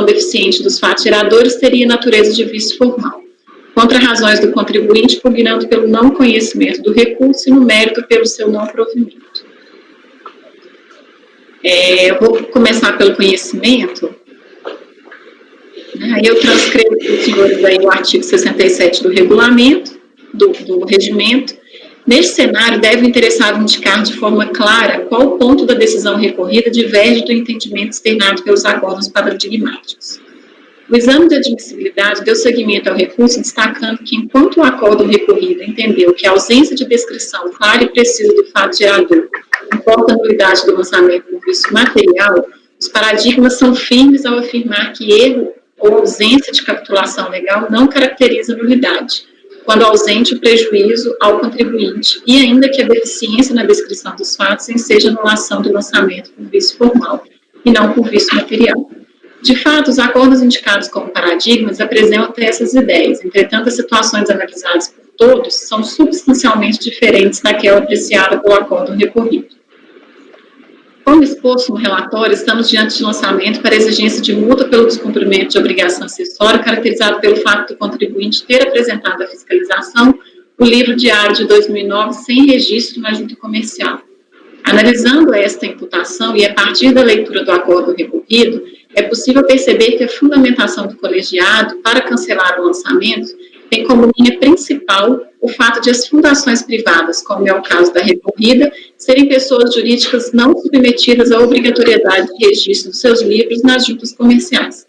deficiente dos fatos geradores teria natureza de vício formal. Contra razões do contribuinte, pugnando pelo não conhecimento do recurso e no mérito pelo seu não provimento. Eu vou começar pelo conhecimento. Aí eu transcrevo para os senhores aí o artigo 67 do regulamento, do regimento. Neste cenário, deve o interessado indicar de forma clara qual o ponto da decisão recorrida diverge do entendimento externado pelos acordos paradigmáticos. O exame de admissibilidade deu seguimento ao recurso, destacando que, enquanto o acordo recorrido entendeu que a ausência de descrição clara e precisa do fato gerador importa a nulidade do lançamento por vício material, os paradigmas são firmes ao afirmar que erro ou ausência de capitulação legal não caracteriza nulidade, quando ausente o prejuízo ao contribuinte, e ainda que a deficiência na descrição dos fatos enseja anulação do lançamento por vício formal, e não por vício material. De fato, os acordos indicados como paradigmas apresentam essas ideias, entretanto, as situações analisadas por todos são substancialmente diferentes daquela apreciada pelo acordo recorrido. Como exposto no relatório, estamos diante de lançamento para exigência de multa pelo descumprimento de obrigação acessória, caracterizado pelo fato do contribuinte ter apresentado à fiscalização o livro diário de 2009 sem registro na junta comercial. Analisando esta imputação e a partir da leitura do acordo recorrido, é possível perceber que a fundamentação do colegiado para cancelar o lançamento tem como linha principal o fato de as fundações privadas, como é o caso da recorrida, serem pessoas jurídicas não submetidas à obrigatoriedade de registro dos seus livros nas juntas comerciais.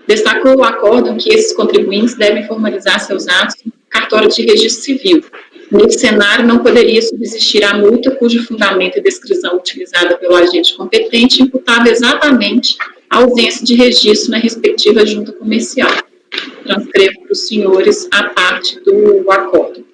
Destacou o acordo que esses contribuintes devem formalizar seus atos no cartório de registro civil. Nesse cenário, não poderia subsistir a multa cujo fundamento e descrição utilizada pelo agente competente imputava exatamente a ausência de registro na respectiva junta comercial. Transcrevo para os senhores a parte do acordo.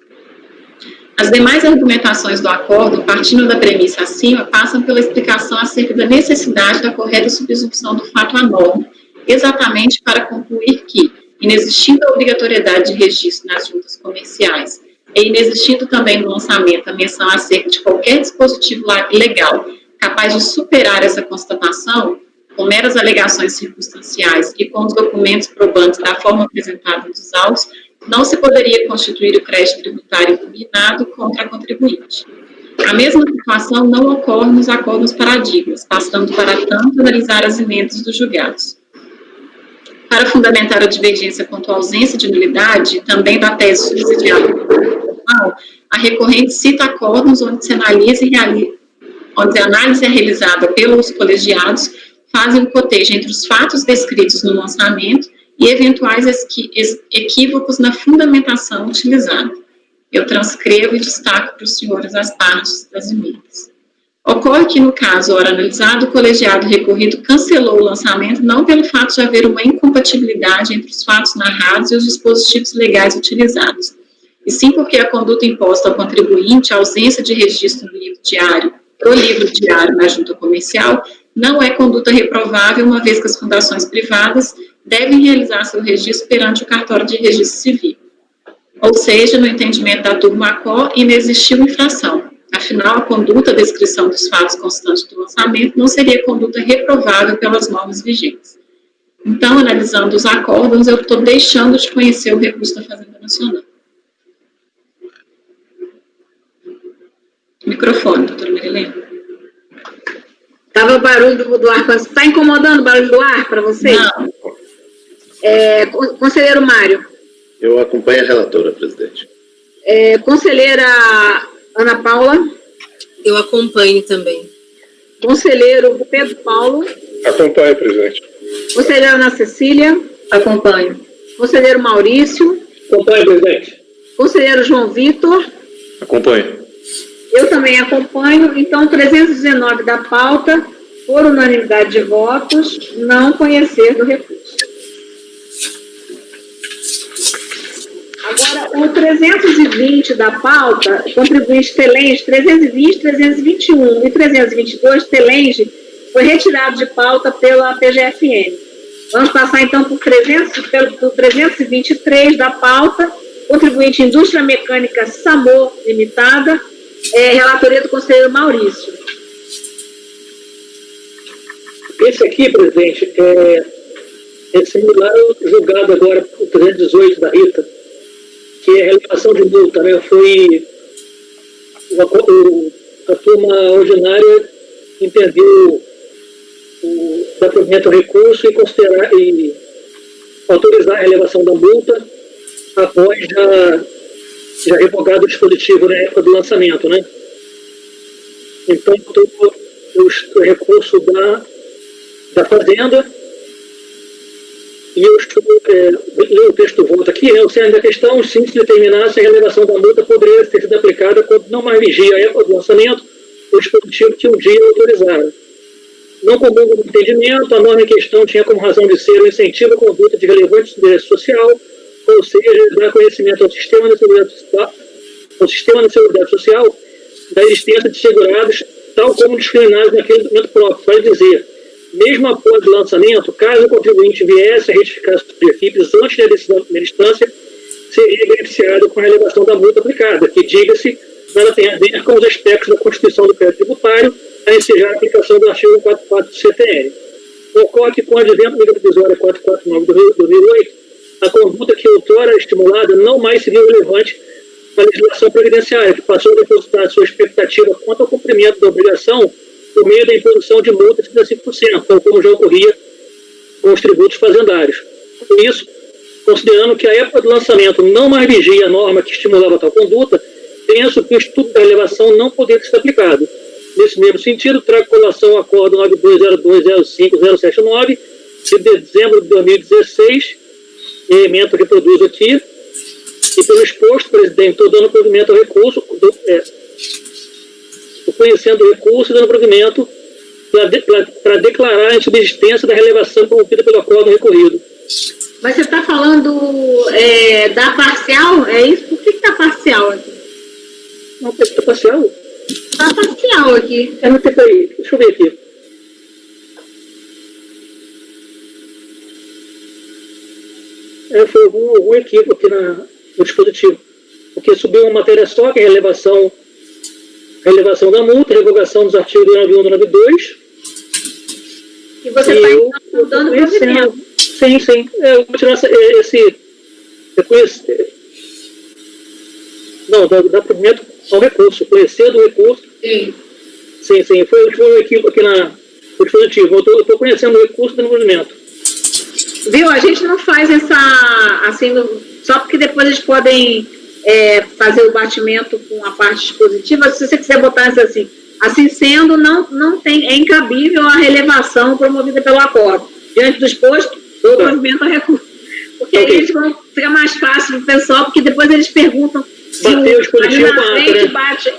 As demais argumentações do acordo, partindo da premissa acima, passam pela explicação acerca da necessidade da correta subsunção do fato à norma, exatamente para concluir que, inexistindo a obrigatoriedade de registro nas juntas comerciais, e inexistindo também no lançamento a menção acerca de qualquer dispositivo legal capaz de superar essa constatação, com meras alegações circunstanciais e com os documentos probantes da forma apresentada nos autos, não se poderia constituir o crédito tributário impugnado contra a contribuinte. A mesma situação não ocorre nos acordos paradigmas, bastando para tanto analisar as emendas dos julgados. Para fundamentar a divergência quanto à ausência de nulidade, também da tese subsidiária, a recorrente cita acordos onde se analisa onde a análise é realizada pelos colegiados, fazem um cotejo entre os fatos descritos no lançamento e eventuais equívocos na fundamentação utilizada. Eu transcrevo e destaco para os senhores as partes das emendas. Ocorre que, no caso, ora analisado, o colegiado recorrido cancelou o lançamento não pelo fato de haver uma incompatibilidade entre os fatos narrados e os dispositivos legais utilizados, e sim porque a conduta imposta ao contribuinte, a ausência de registro no livro diário na junta comercial, não é conduta reprovável, uma vez que as fundações privadas devem realizar seu registro perante o cartório de registro civil. Ou seja, no entendimento da turma ACO, inexistiu infração. Afinal, a conduta, a descrição dos fatos constantes do lançamento não seria conduta reprovável pelas normas vigentes. Então, analisando os acórdãos, eu estou deixando de conhecer o recurso da Fazenda Nacional. Microfone, doutora Marilene. Estava o barulho do ar. Está incomodando o barulho do ar para você? Não. Conselheiro Mário. Eu acompanho a relatora, presidente. Conselheira Ana Paula. Eu acompanho também. Conselheiro Pedro Paulo. Acompanho, presidente. Conselheira Ana Cecília. Acompanho. Conselheiro Maurício. Acompanho, presidente. Conselheiro João Vitor. Acompanho. Eu também acompanho. Então, 319 da pauta, por unanimidade de votos, não conhecer do recurso. Agora, o 320 da pauta, contribuinte Telenge, 320, 321 e 322, Telenge, foi retirado de pauta pela PGFN. Vamos passar, então, por 323 da pauta, contribuinte Indústria Mecânica Samor Limitada, relatoria do conselheiro Maurício. Esse aqui, presidente, é similar ao julgado agora, o 318 da Rita, que é a relevação de multa, né? Foi a turma ordinária entendeu o tratamento do recurso e considerar e autorizar a relevação da multa após já revogado o dispositivo na época do lançamento, né? Então, o recurso da Fazenda, e eu leio o texto do voto aqui, o cerne da questão, sim, se determinasse a relevação da multa poderia ter sido aplicada quando não mais vigia a época do lançamento o dispositivo que um dia autorizara. Não comungo no entendimento, a norma em questão tinha como razão de ser o incentivo à conduta de relevante interesse social, ou seja, dar conhecimento ao sistema de seguridade social da existência de segurados, tal como discriminados naquele documento próprio. Vale dizer, mesmo após o lançamento, caso o contribuinte viesse a retificar suas equipes antes da decisão de primeira instância, seria beneficiado com a relevação da multa aplicada, que, diga-se, nada tem a ver com os aspectos da Constituição do Crédito Tributário, a ensejar a aplicação do artigo 44 do CTN. Ocorre que, com o advento da medida provisória 449 de 2008, a conduta que outrora era estimulada não mais seria relevante na legislação previdenciária, que passou a depositar sua expectativa quanto ao cumprimento da obrigação por meio da imposição de multas de 35%, tal como já ocorria com os tributos fazendários. Por isso, considerando que a época do lançamento não mais vigia a norma que estimulava tal conduta, penso que o estudo da elevação não poderia ser aplicado. Nesse mesmo sentido, trago colação ao acordo 9202050079 de dezembro de 2016, emento que reproduzo aqui, e pelo exposto, presidente, estou dando provimento ao recurso, conhecendo o recurso e dando provimento para declarar a insubsistência da relevação promovida pelo acordo recorrido. Mas você está falando da parcial? É isso? Por que está parcial aqui? Não, está parcial? Está parcial aqui. Deixa eu ver aqui. Foi algum equívoco aqui no dispositivo. Porque subiu uma matéria só, que é relevação relevação da multa, revogação dos artigos 291 e 292. E você está então dando provimento. Sim, sim. Eu vou tirar esse reconhecer. Não, dá provimento ao recurso, conhecer do recurso. Sim. Sim, foi um equívoco aqui na dispositivo. Eu estou conhecendo o recurso do movimento. Viu? A gente não faz essa, assim, só porque depois eles podem fazer o batimento com a parte dispositiva. Se você quiser botar isso assim sendo, não tem, é incabível a relevação promovida pelo acordo. Diante do exposto, do provimento ao recurso. Porque aí eles fica mais fácil do pessoal, porque depois eles perguntam se bater o dispositivo ali na frente né? bate.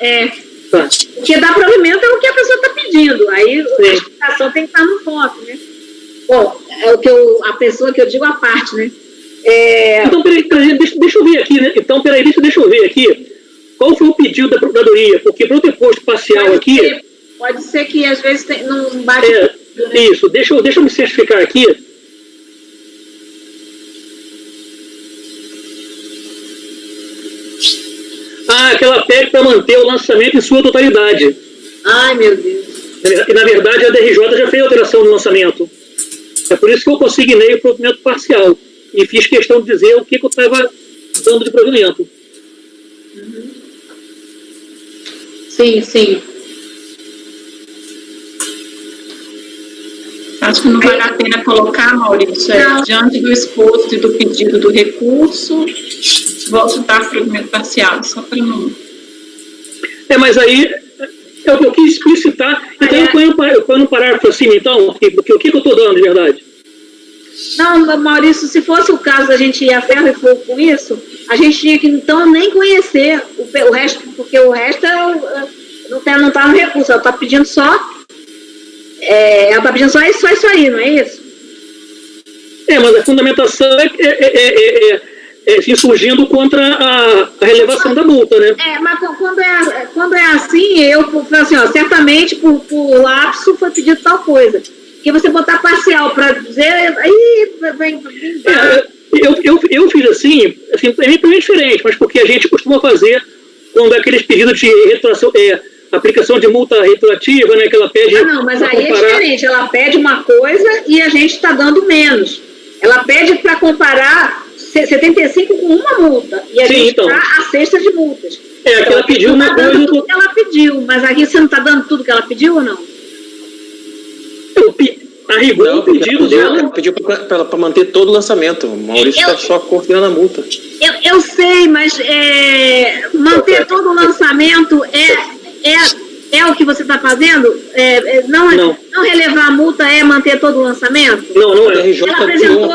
Porque dar provimento é o que a pessoa está pedindo. Aí a explicação tem que estar no foco, né? Bom, é o que a pessoa que eu digo a parte, né? Então, peraí, deixa eu ver aqui, né? Então, peraí, deixa eu ver aqui. Qual foi o pedido da Procuradoria? Porque para o deposto parcial aqui... Pode ser que às vezes não bate... né? Isso, deixa eu me certificar aqui. Que ela pede para manter o lançamento em sua totalidade. Ai, meu Deus. E, na verdade, a DRJ já fez alteração no lançamento. É por isso que eu consignei o provimento parcial. E fiz questão de dizer o que eu estava dando de provimento. Sim. Acho que não vale a pena colocar, Maurício, diante do exposto e do pedido do recurso, volto a dar provimento parcial, só para não... Mas aí, eu quis explicitar, então eu ponho no parágrafo assim, então, o que eu estou dando de verdade? Não, Maurício, se fosse o caso da gente ir a ferro e fogo com isso, a gente tinha que, então, nem conhecer o resto, porque o resto não está no recurso, ela está pedindo só... ela está pedindo só isso aí, não é isso? Mas a fundamentação surgindo contra a relevação da multa, né? Mas quando é assim, eu falo assim, certamente por lapso foi pedido tal coisa. Porque você botar parcial para dizer, aí vem... Eu fiz assim, é bem diferente, mas porque a gente costuma fazer quando é aqueles pedidos de retroação, aplicação de multa retroativa, né, que ela pede... não, mas aí é diferente, ela pede uma coisa e a gente está dando menos. Ela pede para comparar 75 com uma multa, e a gente dá a cesta de multas. Que ela pediu uma coisa... Tudo que ela pediu, mas aqui você não está dando tudo que ela pediu ou não? A rigor, o pedido dela... Pediu para manter todo o lançamento. O Maurício está só coordenando a multa. Eu sei, mas manter todo o lançamento é o que você está fazendo? Não relevar a multa é manter todo o lançamento? Não é. Ela apresentou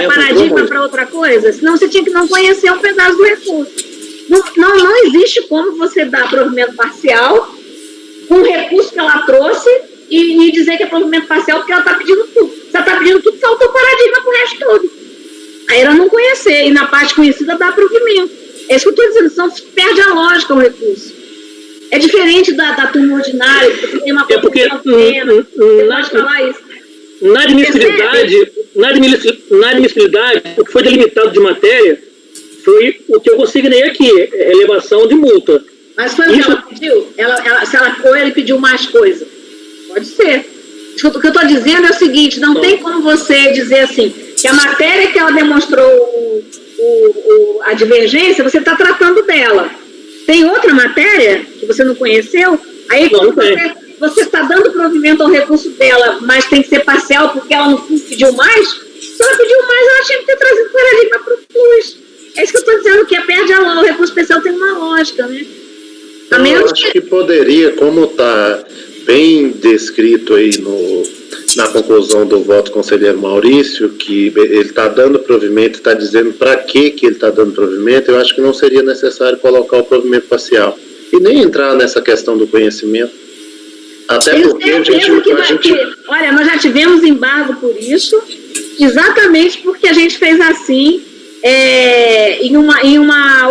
paradigma para outra coisa? Senão você tinha que não conhecer um pedaço do recurso. Não existe como você dar provimento parcial com o recurso que ela trouxe e dizer que é provimento parcial porque ela está pedindo tudo. Se ela está pedindo tudo, faltou paradigma para o resto todo. Aí ela não conhecer, e na parte conhecida dá provimento. É isso que eu estou dizendo, senão perde a lógica o recurso. É diferente da turma ordinária, porque tem uma proporção pequena. Você pode falar isso. Na admissibilidade, o que foi delimitado de matéria foi o que eu consignei aqui, elevação de multa. Mas foi o que ela pediu? Se ela foi, ele pediu mais coisa. Pode ser. O que eu estou dizendo é o seguinte, não tem como você dizer assim, que a matéria que ela demonstrou a divergência, você está tratando dela. Tem outra matéria que você não conheceu, aí você está dando provimento ao recurso dela, mas tem que ser parcial porque ela não pediu mais. Se ela pediu mais, ela tinha que ter trazido paradigma para o plus. É isso que eu estou dizendo, que o recurso especial tem uma lógica, né? Eu acho que poderia, como está bem descrito aí na conclusão do voto do conselheiro Maurício, que ele está dando provimento, está dizendo para que ele está dando provimento, eu acho que não seria necessário colocar o provimento parcial. E nem entrar nessa questão do conhecimento. Até porque olha, nós já tivemos embargo por isso, exatamente porque a gente fez assim, em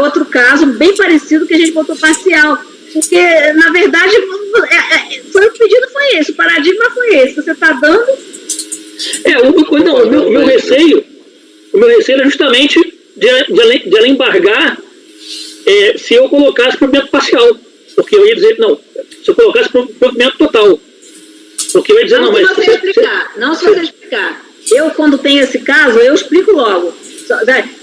outro caso, bem parecido, que a gente botou parcial. Porque, na verdade, o pedido foi esse, o paradigma foi esse. Você está dando... O meu receio é justamente de ela embargar se eu colocasse provimento parcial. Porque eu ia dizer, não, se eu colocasse provimento total. Porque eu ia dizer, não, mas... Não se você explicar. Eu, quando tenho esse caso, eu explico logo.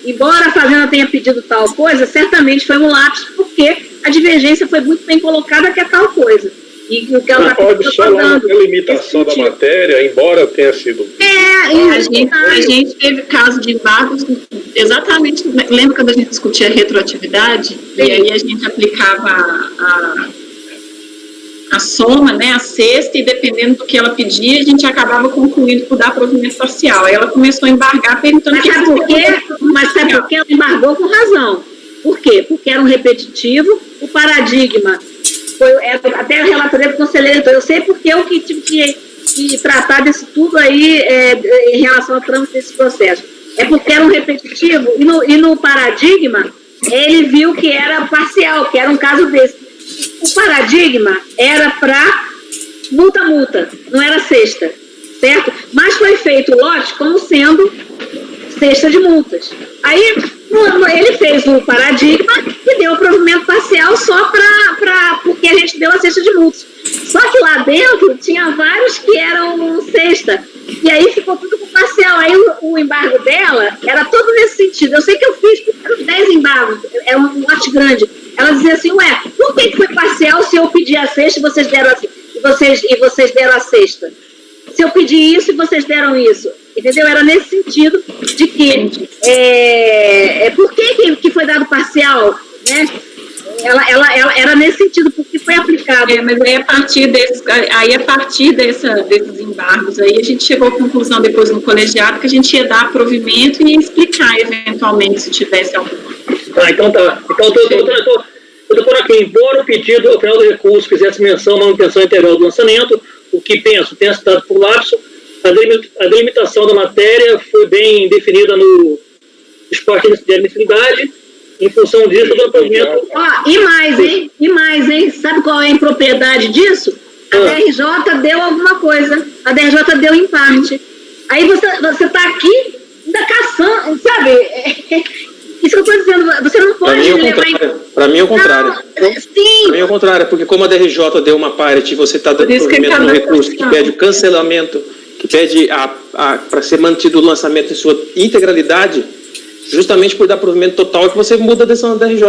Embora a Fazenda tenha pedido tal coisa, certamente foi um lapso, porque a divergência foi muito bem colocada que é tal coisa. E o que ela pode só lá na limitação da matéria, embora tenha sido... A gente teve caso de embargos, exatamente, lembra quando a gente discutia a retroatividade? Sim. E aí a gente aplicava a soma, né, a cesta, e dependendo do que ela pedia, a gente acabava concluindo por dar provimento parcial. Aí ela começou a embargar, perguntando... Mas sabe por que ela embargou com razão? Por quê? Porque era um repetitivo, o paradigma... até a relatoria do conselheiro, então eu sei porque eu que tive que tratar disso tudo aí em relação ao trâmite desse processo. É porque era um repetitivo e no paradigma ele viu que era parcial, que era um caso desse. O paradigma era para multa, não era cesta, certo? Mas foi feito o lote como sendo cesta de multas. Aí ele fez o paradigma e deu o provimento parcial só porque a gente deu a cesta de multas. Só que lá dentro tinha vários que eram cesta. E aí ficou tudo com parcial. Aí o embargo dela era todo nesse sentido. Eu sei que eu fiz, eram 10 embargos, era um lote grande. Ela dizia assim, por que foi parcial se eu pedi a cesta e vocês deram vocês deram a cesta? Se eu pedi isso e vocês deram isso? Entendeu? Era nesse sentido de que por que foi dado parcial, né? Ela era nesse sentido, porque foi aplicado. Mas aí a partir desses embargos, aí a gente chegou à conclusão depois no colegiado que a gente ia dar provimento e ia explicar eventualmente se tivesse algum. Então tá. Então eu tô por aqui. Embora o pedido ao final do recurso fizesse menção à manutenção integral do lançamento, o que penso tenha citado por lapso, a delimitação da matéria foi bem definida no esporte de admissibilidade. Em função disso, do provimento... E mais, hein? Sabe qual é a impropriedade disso? A DRJ deu alguma coisa. A DRJ deu em parte. Aí você está aqui ainda caçando, sabe? Isso que eu estou dizendo, você não pode levar em... Para mim é o contrário. Sim. Para mim é o contrário, porque como a DRJ deu uma parte e você está dando provimento no recurso que pede o cancelamento, que pede para ser mantido o lançamento em sua integralidade, justamente por dar provimento total, é que você muda a decisão da DRJ.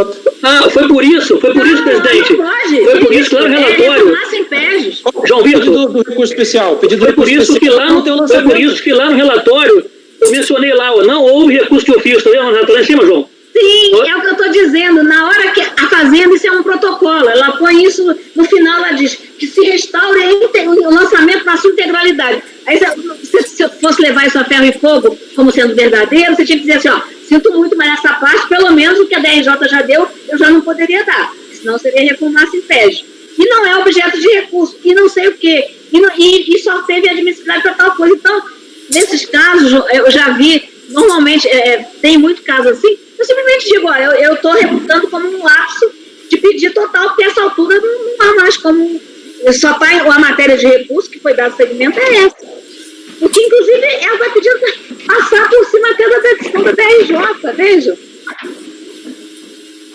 Foi por isso, presidente. Não pode. Foi por isso que lá no relatório... João Vitor, do recurso especial. Foi por isso que lá no relatório, eu mencionei lá, não houve recurso de ofício, tá vendo? No relatório lá em cima, João? Sim, é o que eu estou dizendo. Na hora que a Fazenda, isso é um protocolo, ela põe isso, no final ela diz que se restaure o lançamento na sua integralidade. Aí, se eu fosse levar isso a ferro e fogo como sendo verdadeiro, você tinha que dizer assim, sinto muito, mas essa parte, pelo menos o que a DRJ já deu, eu já não poderia dar, senão seria reformar sem pede. E não é objeto de recurso, e não sei o quê, e só teve admissibilidade para tal coisa. Então, nesses casos, eu já vi, normalmente, tem muito caso assim, eu simplesmente digo, eu estou reputando como um lapso de pedido total, porque essa altura não há mais como... Só está a matéria de recurso que foi dado segmento é essa. Porque, inclusive, ela vai pedir passar por cima até da decisão da DRJ, veja.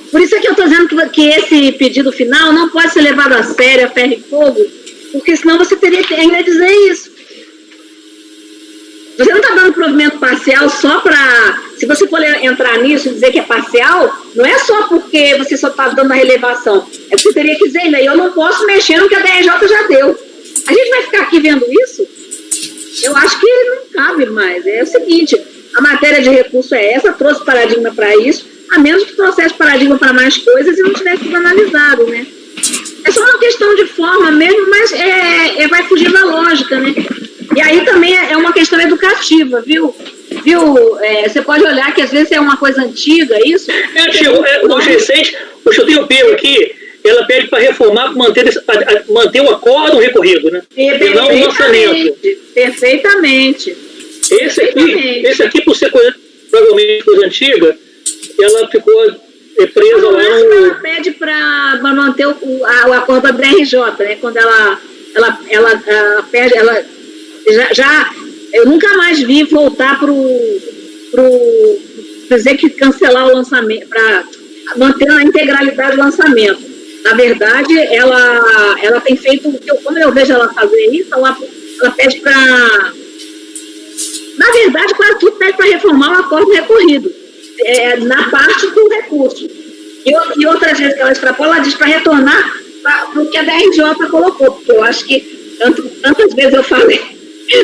Por isso é que eu estou dizendo que esse pedido final não pode ser levado a sério, a ferro e fogo, porque senão você teria que ainda dizer isso. Você não está dando provimento parcial só para... Se você for entrar nisso e dizer que é parcial, não é só porque você só está dando a relevação. É que você teria que dizer ainda, eu não posso mexer no que a DRJ já deu. A gente vai ficar aqui vendo isso? Eu acho que não cabe mais. É o seguinte, a matéria de recurso é essa, trouxe paradigma para isso, a menos que trouxesse paradigma para mais coisas e não tivesse sido analisado, né? É só uma questão de forma mesmo, mas vai fugir da lógica, né? E aí também é uma questão educativa, viu? Você pode olhar que às vezes é uma coisa antiga, isso? Os recentes, eu tenho pego aqui, ela pede para reformar, manter o acórdão recorrido, né? E não o lançamento. Perfeitamente. Esse aqui, por ser provavelmente coisa antiga, ela ficou presa lá no... Ela pede para manter o acordo da DRJ, né? Quando ela pede, ela já eu nunca mais vi voltar para dizer que cancelar o lançamento, para manter a integralidade do lançamento. Na verdade, ela tem feito, quando eu vejo ela fazer isso, ela pede para... Na verdade, quase tudo pede para reformar o acordo recorrido, na parte do recurso. E outras vezes que ela extrapola, ela diz para retornar para o que a DRJ colocou, porque eu acho que tantas vezes eu falei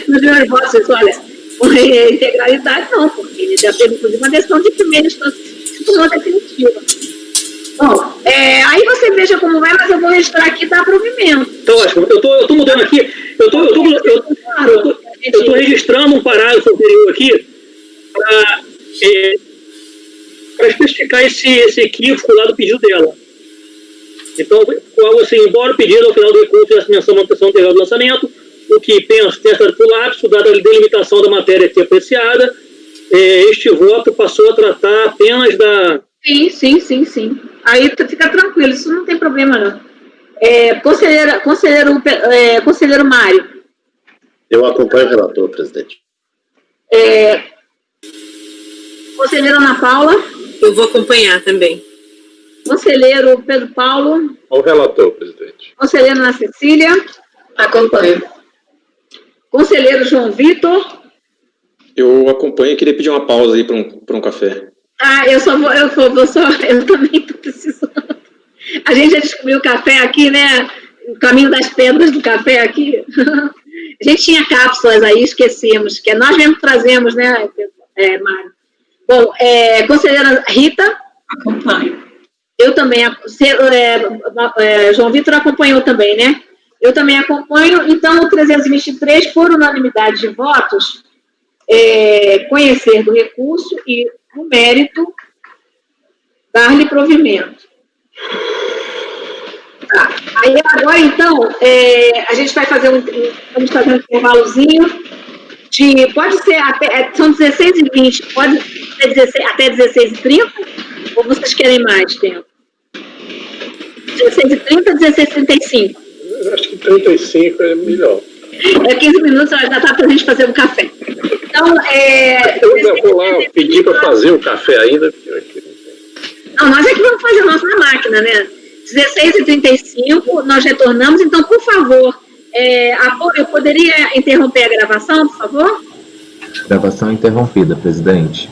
nos meus votos, olha, integralidade não, porque já teve inclusive uma decisão de primeira instância que se tornou definitiva. Bom, aí você veja como vai, mas eu vou registrar aqui da provimento. Então, ótimo. Eu tô mudando aqui, eu tô registrando um parágrafo anterior aqui para especificar esse equívoco lá do pedido dela. Então, assim, embora o pedido ao final do recurso tivesse menção à manutenção integral do lançamento, o que penso ter estado por lapso, dada a delimitação da matéria aqui apreciada, este voto passou a tratar apenas da... Sim. Aí fica tranquilo, isso não tem problema, não. Conselheiro Mário. Eu acompanho o relator, presidente. Conselheira Ana Paula. Eu vou acompanhar também. Conselheiro Pedro Paulo. Ao relator, presidente. Conselheira Ana Cecília. Acompanho. Conselheiro João Vitor. Eu acompanho e queria pedir uma pausa aí para um café. Eu também estou precisando. A gente já descobriu o café aqui, né? O caminho das pedras do café aqui. A gente tinha cápsulas aí, esquecemos, que nós mesmo trazemos, né, Mário? Bom, conselheira Rita. Acompanho. Eu também, João Vitor acompanhou também, né? Eu também acompanho, então o 323, por unanimidade de votos, conhecer do recurso e o mérito, dar-lhe provimento. Tá. Aí agora, então, a gente vai fazer vamos fazer um intervalozinho pode ser, são 16h20, pode ser até 16h30, ou vocês querem mais tempo? 16h30, 16h35? Eu acho que 35 é melhor. 15 minutos, já dá para a gente fazer um café. Então, eu ainda vou lá pedir para fazer o café ainda. Não, nós é que vamos fazer nosso na máquina, né? 16h35, nós retornamos, então, por favor, eu poderia interromper a gravação, por favor? Gravação interrompida, presidente.